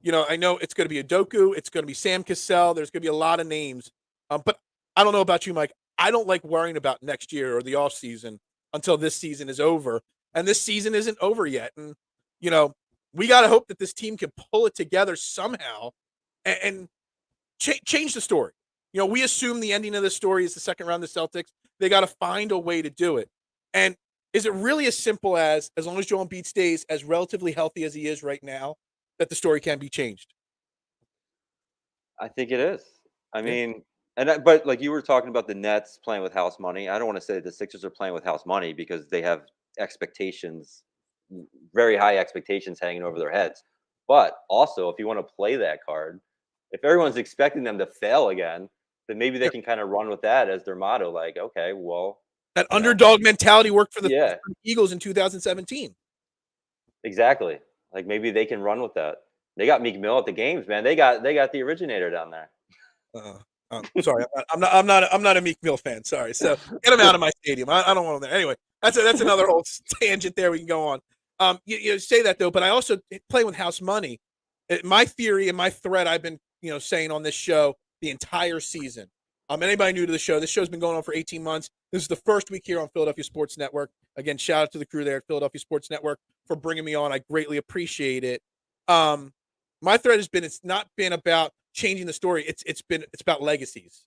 you know, I know it's going to be Udoku, it's going to be Sam Cassell. There's going to be a lot of names, but I don't know about you, Mike. I don't like worrying about next year or the off season until this season is over, and this season isn't over yet. And you know, we got to hope that this team can pull it together somehow and change the story. You know, we assume the ending of the story is the second round of the Celtics. They got to find a way to do it. And is it really as simple as long as Joel Embiid stays as relatively healthy as he is right now, that the story can be changed? I think it is. I Yeah. mean, but like you were talking about the Nets playing with house money. I don't want to say that the Sixers are playing with house money because they have expectations, very high expectations hanging over their heads. But also, if you want to play that card, if everyone's expecting them to fail again, then maybe they Yeah. can kind of run with that as their motto. Like, okay, well, That you know, underdog mentality worked for the yeah, Eagles in 2017. exactly. Like maybe they can run with that. They got Meek Mill at the games, man. They got the originator down there. Uh, sorry, I'm not a Meek Mill fan. Sorry, so get him out of my stadium. I don't want him there. Anyway, that's another whole tangent there. We can go on. You say that though, but I also play with house money. My theory and my thread I've been saying on this show the entire season. Anybody new to the show? This show's been going on for 18 months. This is the first week here on Philadelphia Sports Network. Again, shout out to the crew there at Philadelphia Sports Network for bringing me on. I greatly appreciate it. My thread has been it's not been about changing the story. It's about legacies.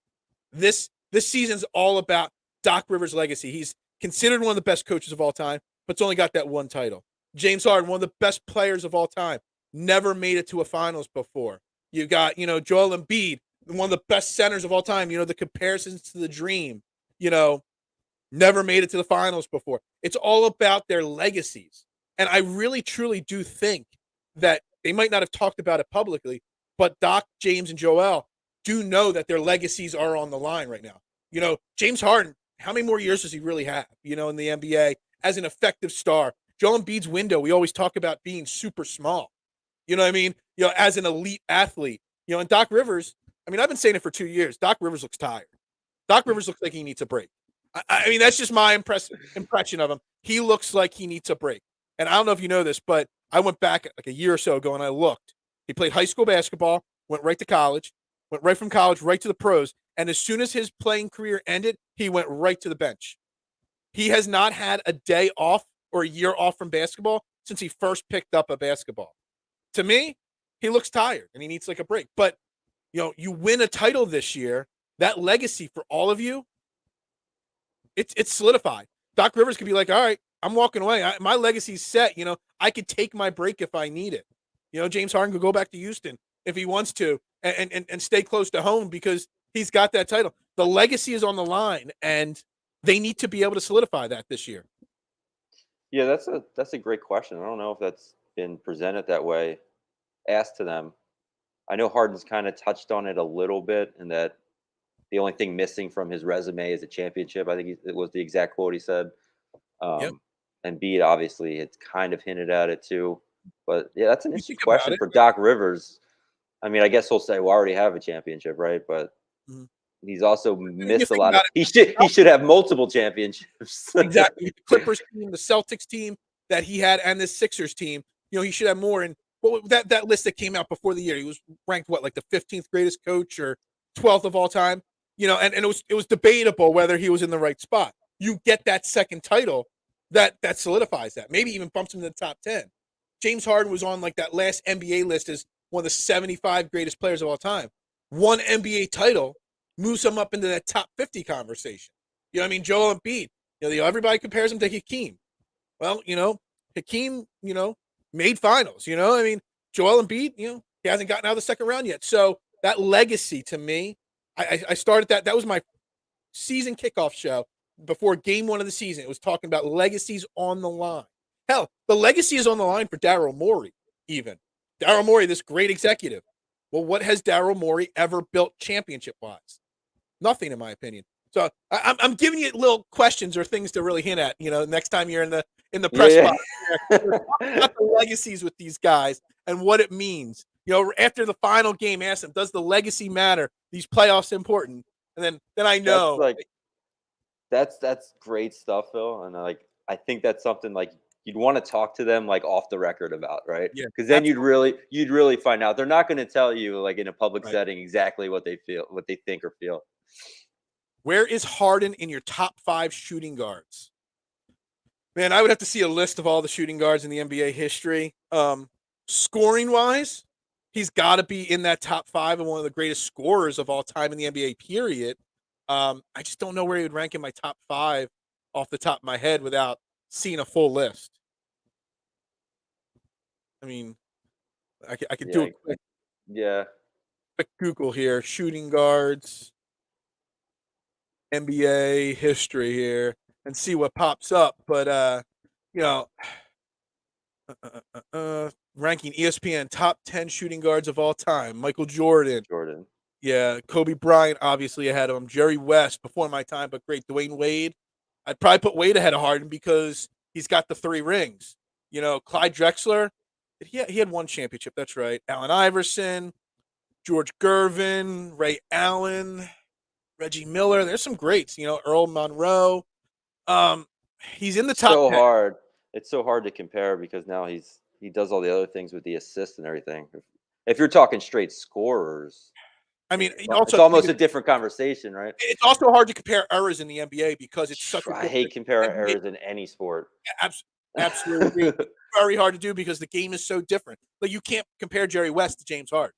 This season's all about Doc Rivers' legacy. He's considered one of the best coaches of all time, but's only got that one title. James Harden, one of the best players of all time, never made it to a finals before. You got, Joel Embiid, one of the best centers of all time. The comparisons to the dream, never made it to the finals before. It's all about their legacies. And I really, truly do think that they might not have talked about it publicly, but Doc, James, and Joel do know that their legacies are on the line right now. James Harden, how many more years does he really have, in the NBA as an effective star? Joel Embiid's window, we always talk about being super small. You know what I mean? As an elite athlete. And Doc Rivers, I've been saying it for 2 years. Doc Rivers looks tired. Doc Rivers looks like he needs a break. That's just my impression of him. He looks like he needs a break. And I don't know if you know this, but I went back like a year or so ago and I looked. He played high school basketball, went right to college, went right from college right to the pros. And as soon as his playing career ended, he went right to the bench. He has not had a day off or a year off from basketball since he first picked up a basketball. To me, he looks tired and he needs like a break. But, you win a title this year, that legacy for all of you, it's solidified. Doc Rivers could be like, all right, I'm walking away. My legacy's set. I could take my break if I need it. James Harden could go back to Houston if he wants to and stay close to home because he's got that title. The legacy is on the line, and they need to be able to solidify that this year. Yeah, that's a great question. I don't know if that's been presented that way, asked to them. I know Harden's kind of touched on it a little bit, and that the only thing missing from his resume is a championship. I think it was the exact quote he said. Yep. And Embiid obviously it's kind of hinted at it too. But yeah, that's an You interesting think about question it. for Doc Rivers. I guess he'll say, "Well, I already have a championship, right?" But Mhm. He's also You missed a think lot of. about He should have multiple championships. exactly. The Clippers team, the Celtics team that he had, and the Sixers team. He should have more. And that list that came out before the year, he was ranked like the 15th greatest coach or 12th of all time. And it was debatable whether he was in the right spot. You get that second title, that solidifies that. Maybe even bumps him to the top 10. James Harden was on like that last NBA list as one of the 75 greatest players of all time. One NBA title moves him up into that top 50 conversation. Joel Embiid. Everybody compares him to Hakeem. Well, Hakeem, made finals. Joel Embiid, he hasn't gotten out of the second round yet. So that legacy to me, I started that. That was my season kickoff show before game one of the season. It was talking about legacies on the line. Hell, the legacy is on the line for Daryl Morey, even. Daryl Morey, this great executive. Well, what has Daryl Morey ever built championship-wise? Nothing, in my opinion. So I'm giving you little questions or things to really hint at. Next time you're in the press box, about the legacies with these guys and what it means. After the final game, ask them, does the legacy matter? These playoffs important? And then I know that's great stuff, Phil. And I think that's something like you'd want to talk to them like off the record about, right? Yeah, because then absolutely. you'd really find out. They're not going to tell you like in a public Right. setting exactly what they feel, what they think or feel. Where is Harden in your top 5 shooting guards? Man, I would have to see a list of all the shooting guards in the NBA history. Scoring wise, he's got to be in that top 5 and one of the greatest scorers of all time in the NBA, period. I just don't know where he would rank in my top 5 off the top of my head without seeing a full list. I mean, I could do a quick Google here. Shooting guards, NBA history here, and see what pops up. But ranking ESPN top 10 shooting guards of all time. Michael Jordan. Yeah, Kobe Bryant obviously ahead of him. Jerry West before my time, but great. Dwayne Wade. I'd probably put Wade ahead of Harden because he's got the 3 rings. Clyde Drexler. He had 1 championship. That's right. Allen Iverson, George Gervin, Ray Allen, Reggie Miller. There's some greats. Earl Monroe. He's in the top 10. Hard. It's so hard to compare because now he does all the other things with the assists and everything. If you're talking straight scorers, I mean, it's almost a different conversation, right? It's also hard to compare errors in the NBA because it's such a I hate comparing errors in any sport. Absolutely. Very hard to do because the game is so different. Like you can't compare Jerry West to James Harden.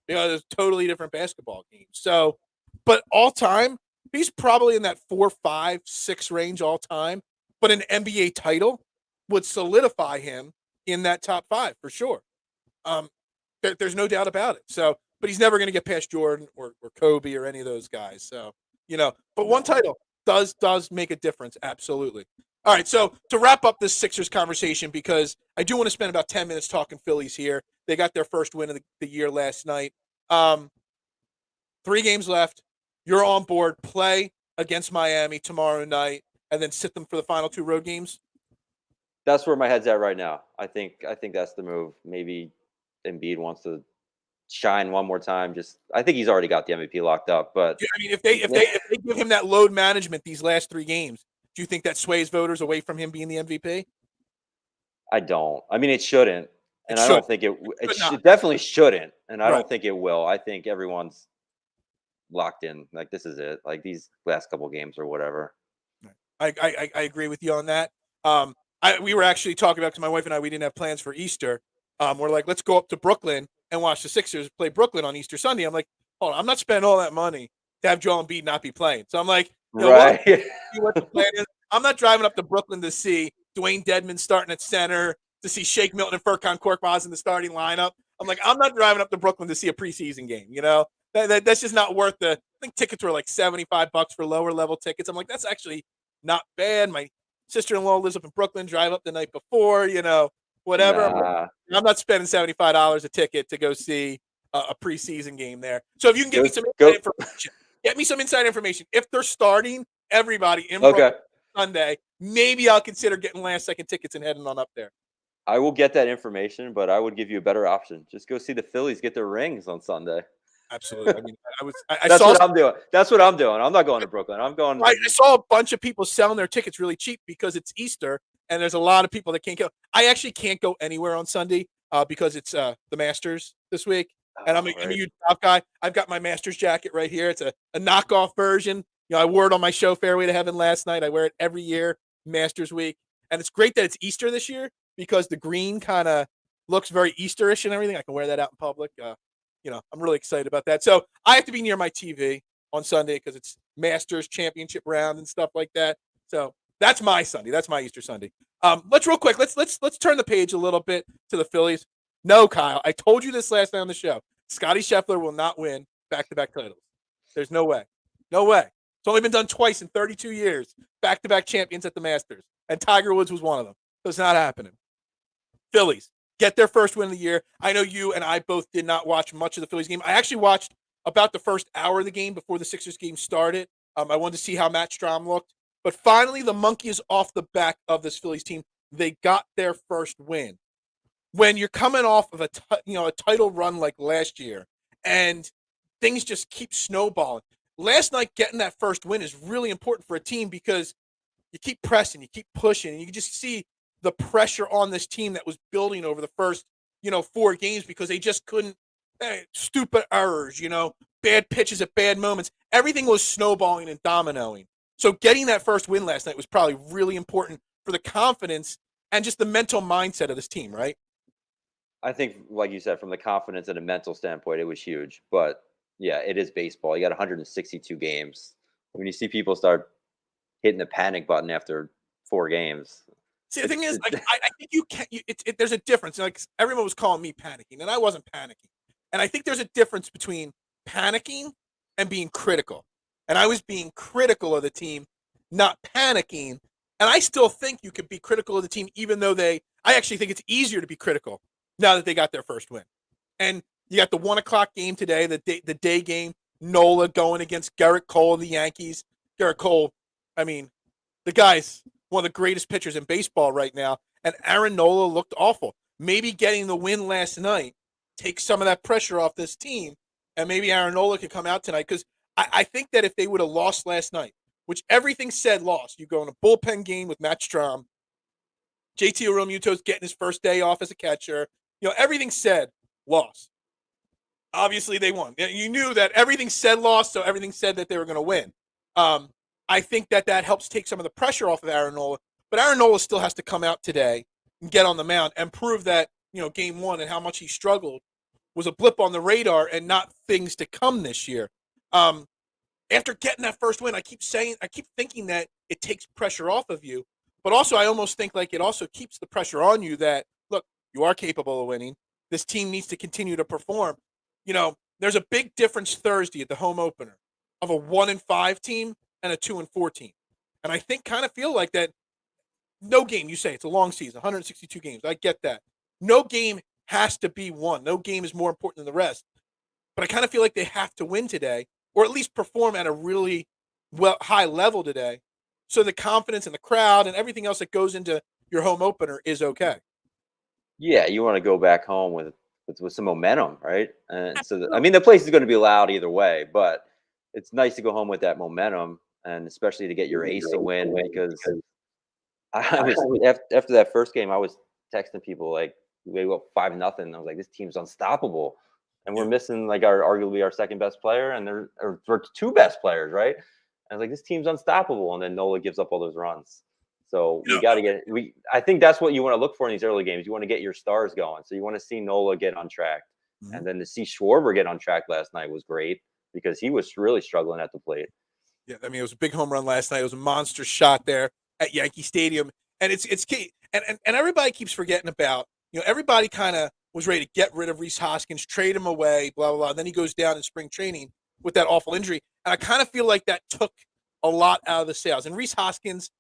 It's totally different basketball games. So, but all time, he's probably in that 4, 5, 6 range all time. But an NBA title would solidify him in that top 5 for sure. There's no doubt about it. So, but he's never going to get past Jordan or Kobe or any of those guys. So, but one title does make a difference. Absolutely. All right. So to wrap up this Sixers conversation, because I do want to spend about 10 minutes talking Phillies here. They got their first win of the year last night. 3 games left. You're on board. Play against Miami tomorrow night and then sit them for the final 2 road games. That's where my head's at right now. I think that's the move. Maybe Embiid wants to shine one more time. I think he's already got the MVP locked up. But I mean, if they give him that load management these last 3 games, do you think that sways voters away from him being the MVP? I don't. I mean, it shouldn't, and I don't think it definitely shouldn't, and I don't think it will. I think everyone's locked in. Like this is it. Like these last couple games or whatever. I agree with you on that. We were actually talking about, because my wife and I, we didn't have plans for Easter. We're like, let's go up to Brooklyn and watch the Sixers play Brooklyn on Easter Sunday. I'm like, hold on, I'm not spending all that money to have Joel Embiid not be playing. So I'm like, right. What the plan is. I'm not driving up to Brooklyn to see Dwayne Dedmon starting at center, to see Shake Milton and Furkan Korkmaz in the starting lineup. I'm like, I'm not driving up to Brooklyn to see a preseason game. That's just not worth I think tickets were like $75 for lower level tickets. I'm like, that's actually not bad. My sister-in-law lives up in Brooklyn, drive up the night before, whatever. Nah. I'm not spending $75 a ticket to go see a preseason game there. So if you can get me some inside information. If they're starting everybody in Brooklyn Sunday, maybe I'll consider getting last-second tickets and heading on up there. I will get that information, but I would give you a better option. Just go see the Phillies get their rings on Sunday. Absolutely. I mean, I That's saw what I'm doing. That's what I'm doing. I'm not going to Brooklyn. I'm going. I saw a bunch of people selling their tickets really cheap because it's Easter and there's a lot of people that can't go. I actually can't go anywhere on Sunday because it's the Masters this week, and I'm a Right. huge golf guy. I've got my Masters jacket right here. It's a knockoff version. I wore it on my show Fairway to Heaven last night. I wear it every year Masters week, and it's great that it's Easter this year because the green kind of looks very Easterish and everything. I can wear that out in public. I'm really excited about that. So I have to be near my TV on Sunday because it's Masters championship round and stuff like that. So that's my Sunday. That's my Easter Sunday. Let's real quick. Let's turn the page a little bit to the Phillies. No, Kyle, I told you this last night on the show. Scotty Scheffler will not win back-to-back titles. There's no way. No way. It's only been done twice in 32 years. Back-to-back champions at the Masters. And Tiger Woods was one of them. So it's not happening. Phillies get their first win of the year. I know you and I both did not watch much of the Phillies game. I actually watched about the first hour of the game before the Sixers game started. I wanted to see how Matt Strahm looked. But finally, the monkey is off the back of this Phillies team. They got their first win. When you're coming off of a title run like last year, and things just keep snowballing. Last night, getting that first win is really important for a team because you keep pressing, you keep pushing, and you can just see the pressure on this team that was building over the first, 4 games because they just couldn't. Stupid errors, bad pitches at bad moments. Everything was snowballing and dominoing. So getting that first win last night was probably really important for the confidence and just the mental mindset of this team, right? I think, like you said, from the confidence and a mental standpoint, it was huge. But yeah, it is baseball. You got 162 games. When you see people start hitting the panic button after 4 games, See, the thing is, like, I think you can't. There's a difference. Like everyone was calling me panicking, and I wasn't panicking. And I think there's a difference between panicking and being critical. And I was being critical of the team, not panicking. And I still think you could be critical of the team, even though I actually think it's easier to be critical now that they got their first win. And you got the 1:00 game today, the day game. Nola going against Garrett Cole of the Yankees. Garrett Cole, I mean, the guy's one of the greatest pitchers in baseball right now. And Aaron Nola looked awful. Maybe getting the win last night takes some of that pressure off this team, and maybe Aaron Nola could come out tonight. Because I think that if they would have lost last night, which everything said lost, you go in a bullpen game with Matt Strahm, JT Realmuto's getting his first day off as a catcher. Everything said loss. Obviously, they won. You knew that everything said loss, so everything said that they were going to win. I think that helps take some of the pressure off of Aaron Nola. But Aaron Nola still has to come out today and get on the mound and prove that, game 1 and how much he struggled was a blip on the radar and not things to come this year. After getting that first win, I keep thinking that it takes pressure off of you. But also, I almost think like it also keeps the pressure on you that, look, you are capable of winning. This team needs to continue to perform. There's a big difference Thursday at the home opener of a 1-5 team and a 2-4 team. And I kind of feel like that no game, you say it's a long season, 162 games. I get that. No game has to be won. No game is more important than the rest. But I kind of feel like they have to win today, or at least perform at a really high level today, so the confidence and the crowd and everything else that goes into your home opener is okay. yeah, you want to go back home with some momentum, right? And so, the place is going to be loud either way, but it's nice to go home with that momentum, and especially to get your ace to win because I was after that first game, I was texting people like we go up 5-0. I was like, this team's unstoppable, and we're missing like arguably our second best player, and we're 2 best players, right? And I was like, this team's unstoppable, and then Nola gives up all those runs. So we got to get I think that's what you want to look for in these early games. You want to get your stars going. So you want to see Nola get on track, and then to see Schwarber get on track last night was great because he was really struggling at the plate. Yeah, it was a big home run last night. It was a monster shot there at Yankee Stadium, and it's key. And everybody keeps forgetting about. Everybody kind of was ready to get rid of Rhys Hoskins, trade him away, blah blah blah. Then he goes down in spring training with that awful injury, and I kind of feel like that took a lot out of the sales. And Rhys Hoskins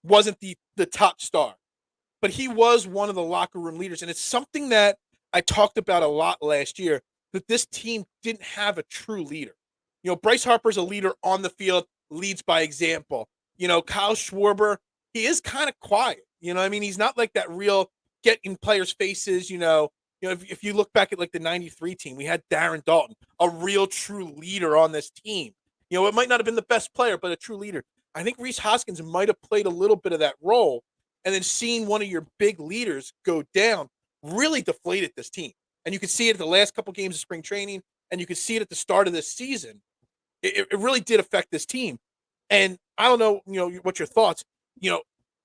wasn't the top star, but he was one of the locker room leaders, and it's something that I talked about a lot last year. That this team didn't have a true leader. Bryce Harper's a leader on the field, leads by example. Kyle Schwarber, he is kind of quiet. He's not like that real get in players' faces, if you look back at like the 93 team, we had Darren Dalton, a real true leader on this team. It might not have been the best player, but a true leader. I think Reese Hoskins might have played a little bit of that role. And then seeing one of your big leaders go down really deflated this team. And you could see it at the last couple games of spring training, and you could see it at the start of this season. It really did affect this team. And I don't know, what your thoughts,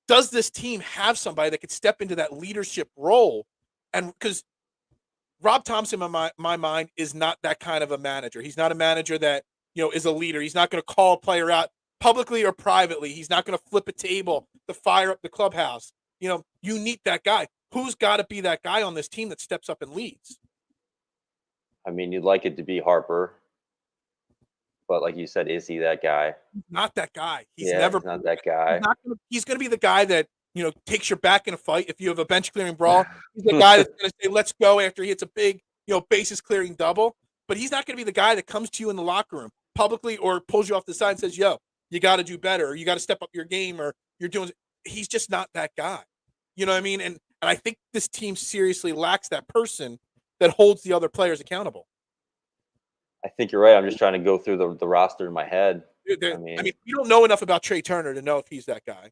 does this team have somebody that could step into that leadership role? And because Rob Thompson, in my mind, is not that kind of a manager. He's not a manager that, is a leader. He's not going to call a player out publicly or privately. He's not going to flip a table to fire up the clubhouse. You need that guy. Who's got to be that guy on this team that steps up and leads? I mean, you'd like it to be Harper, but like you said, is he that guy? He's not that guy. He's not that guy. He's going to be the guy that, takes your back in a fight. If you have a bench clearing brawl, he's the guy that's going to say, let's go, after he hits a big, bases clearing double. But he's not going to be the guy that comes to you in the locker room publicly or pulls you off the side and says, yo, you got to do better, or you got to step up your game, or you're doing. He's just not that guy. You know what I mean? And I think this team seriously lacks that person that holds the other players accountable. I think you're right. I'm just trying to go through the roster in my head. I mean, we don't know enough about Trey Turner to know if he's that guy.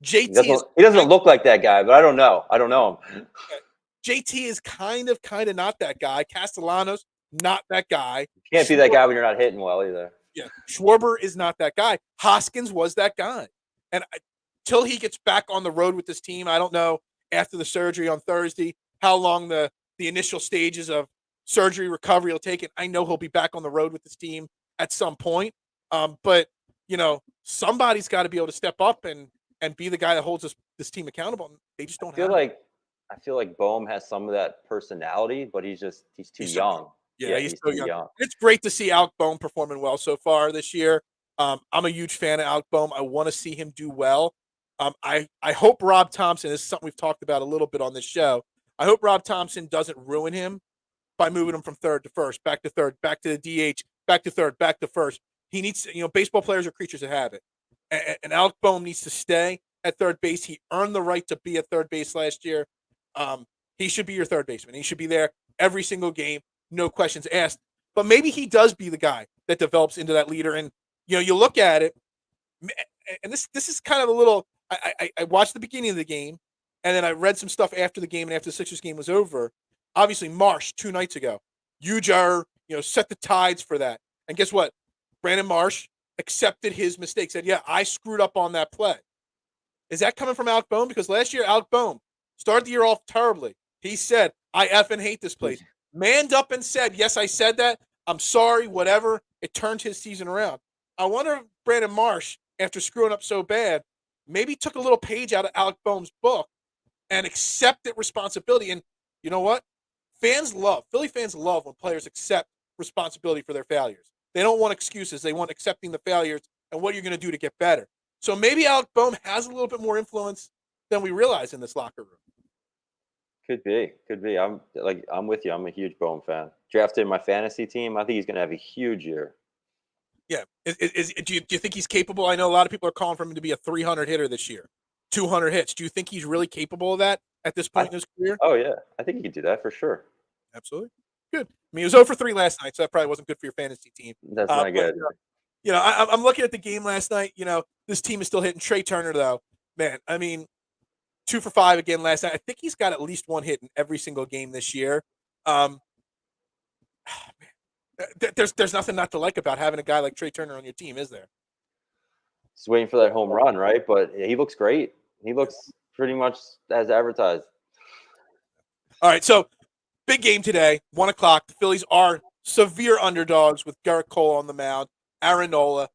He doesn't look like that guy, but I don't know. I don't know him. JT is kind of not that guy. Castellanos, not that guy. You can't be that guy when you're not hitting well either. Yeah. Schwarber is not that guy. Hoskins was that guy. And till he gets back on the road with this team, I don't know, after the surgery on Thursday, how long the initial stages of surgery recovery will take. And I know he'll be back on the road with this team at some point. But, somebody's got to be able to step up and be the guy that holds this team accountable. They just don't I feel like Boehm has some of that personality, but he's too young. Yeah, he's so young. It's great to see Alec Boehm performing well so far this year. I'm a huge fan of Alec Boehm. I want to see him do well. I hope Rob Thompson, this is something we've talked about a little bit on this show, I hope Rob Thompson doesn't ruin him by moving him from third to first, back to third, back to the DH, back to third, back to first. He needs to, baseball players are creatures of habit. And Alec Boehm needs to stay at third base. He earned the right to be at third base last year. He should be your third baseman. He should be there every single game, no questions asked. But maybe he does be the guy that develops into that leader. And, you look at it, and this is kind of a little, I watched the beginning of the game, and then I read some stuff after the game and after the Sixers game was over. Obviously, Marsh 2 nights ago, Ujar, set the tides for that. And guess what? Brandon Marsh accepted his mistake, said, yeah, I screwed up on that play. Is that coming from Alec Boehm? Because last year, Alec Boehm started the year off terribly. He said, I effing hate this place. Manned up and said, yes, I said that. I'm sorry, whatever. It turned his season around. I wonder if Brandon Marsh, after screwing up so bad, maybe took a little page out of Alec Boehm's book and accepted responsibility. And you know what? Philly fans love when players accept responsibility for their failures. They don't want excuses. They want accepting the failures and what you're going to do to get better. So maybe Alec Boehm has a little bit more influence than we realize in this locker room. Could be. I'm with you. I'm a huge Boehm fan. Drafted in my fantasy team. I think he's going to have a huge year. Yeah. Do you think he's capable? I know a lot of people are calling for him to be a 300 hitter this year, 200 hits. Do you think he's really capable of that at this point in his career? Oh, yeah. I think he could do that for sure. Absolutely. Good. I mean, he was 0 for 3 last night, so that probably wasn't good for your fantasy team. That's not good. I'm looking at the game last night. This team is still hitting. Trey Turner, though, man, I mean, 2 for 5 again last night. I think he's got at least 1 hit in every single game this year. There's nothing not to like about having a guy like Trey Turner on your team, is there? Just waiting for that home run, right? But he looks great. He looks pretty much as advertised. All right, so big game today, 1 o'clock. The Phillies are severe underdogs with Garrett Cole on the mound. Aaron Nola.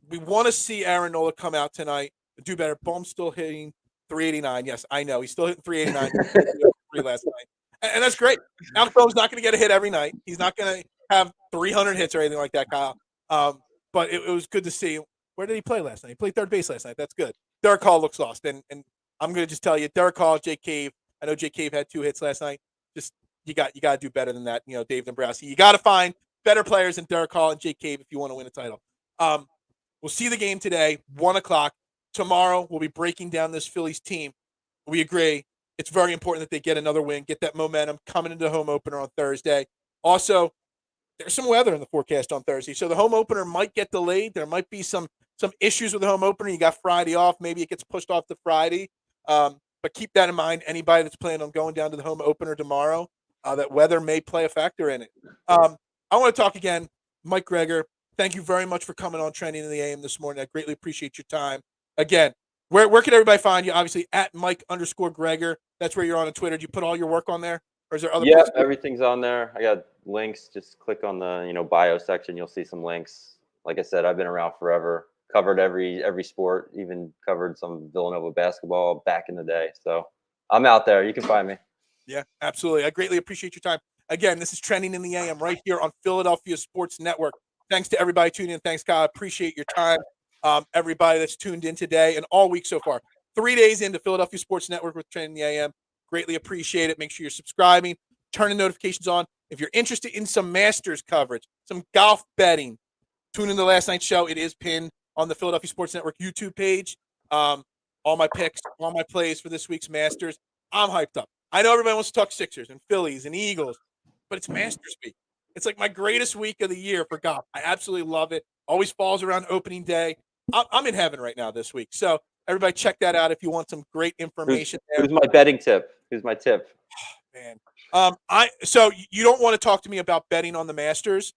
We want to see Aaron Nola come out tonight and do better. Boehm's still hitting 389. Yes, I know. He's still hitting 389 last night. And that's great. Alec Boehm's not going to get a hit every night. He's not going to have 300 hits or anything like that, Kyle. But it was good to see. Where did he play last night? He played third base last night. That's good. Derek Hall looks lost. And I'm going to just tell you, Derek Hall, Jake Cave. I know Jake Cave had 2 hits last night. Just you got to do better than that. Dave Dombrowski. You got to find better players than Derek Hall and Jake Cave if you want to win a title. We'll see the game today, 1 o'clock. Tomorrow, we'll be breaking down this Phillies team. We agree It's very important that they get another win, get that momentum coming into the home opener on Thursday. Also, there's some weather in the forecast on Thursday, so the home opener might get delayed. There might be some issues with the home opener. You got Friday off. Maybe it gets pushed off to Friday. But keep that in mind. Anybody that's planning on going down to the home opener tomorrow, that weather may play a factor in it. I want to talk again, Mike Greger. Thank you very much for coming on Trending in the AM this morning. I greatly appreciate your time. Again, where can everybody find you? Obviously, at Mike_Greger. That's where you're on Twitter. Do you put all your work on there? Or is there other Yeah, places? everything's on there. I got links. Just click on the bio section. You'll see some links. Like I said, I've been around forever. Covered every sport. Even covered some Villanova basketball back in the day. So I'm out there. You can find me. Yeah, absolutely. I greatly appreciate your time. Again, this is Trending in the AM right here on Philadelphia Sports Network. Thanks to everybody tuning in. Thanks, Kyle. I appreciate your time. Everybody that's tuned in today and all week so far. 3 days into Philadelphia Sports Network with Trending in the AM. Greatly appreciate it. Make sure you're subscribing, turning notifications on. If you're interested in some Masters coverage, some golf betting, tune in to last night's show. It is pinned on the Philadelphia Sports Network YouTube page. All my picks, all my plays for this week's Masters. I'm hyped up. I know everybody wants to talk Sixers and Phillies and Eagles, but it's Masters week. It's like my greatest week of the year for golf. I absolutely love it. Always falls around opening day. I'm in heaven right now this week. So everybody check that out if you want some great information. Who's my betting tip? Who's my tip? Man. So you don't want to talk to me about betting on the Masters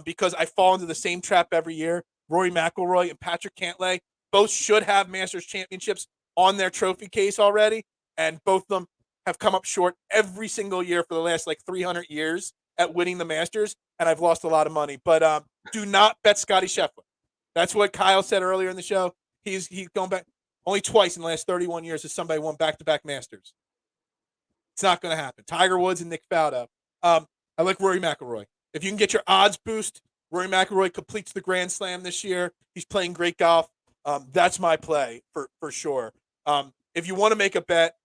because I fall into the same trap every year. Rory McIlroy and Patrick Cantlay both should have Masters championships on their trophy case already, and both of them have come up short every single year for the last 300 years at winning the Masters, and I've lost a lot of money. But do not bet Scotty Scheffler. That's what Kyle said earlier in the show. He's going back only twice in the last 31 years has somebody won back-to-back Masters. It's not going to happen. Tiger Woods and Nick Faldo. I like Rory McIlroy. If you can get your odds boost, Rory McIlroy completes the Grand Slam this year. He's playing great golf. That's my play for sure. If you want to make a bet,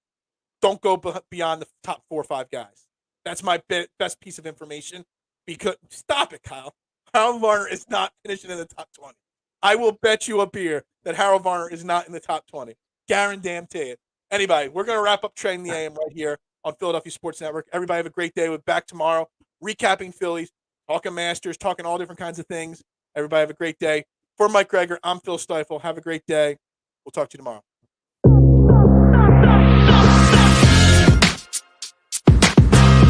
don't go beyond the top 4 or 5 guys. That's my best piece of information. Because stop it, Kyle. Harold Varner is not finishing in the top 20. I will bet you a beer that Harold Varner is not in the top 20. Guarantee it. Anybody, we're going to wrap up Trending the AM right here on Philadelphia Sports Network. Everybody have a great day. We're back tomorrow, recapping Phillies, talking Masters, talking all different kinds of things. Everybody have a great day. For Mike Greger, I'm Phil Stiefel. Have a great day. We'll talk to you tomorrow.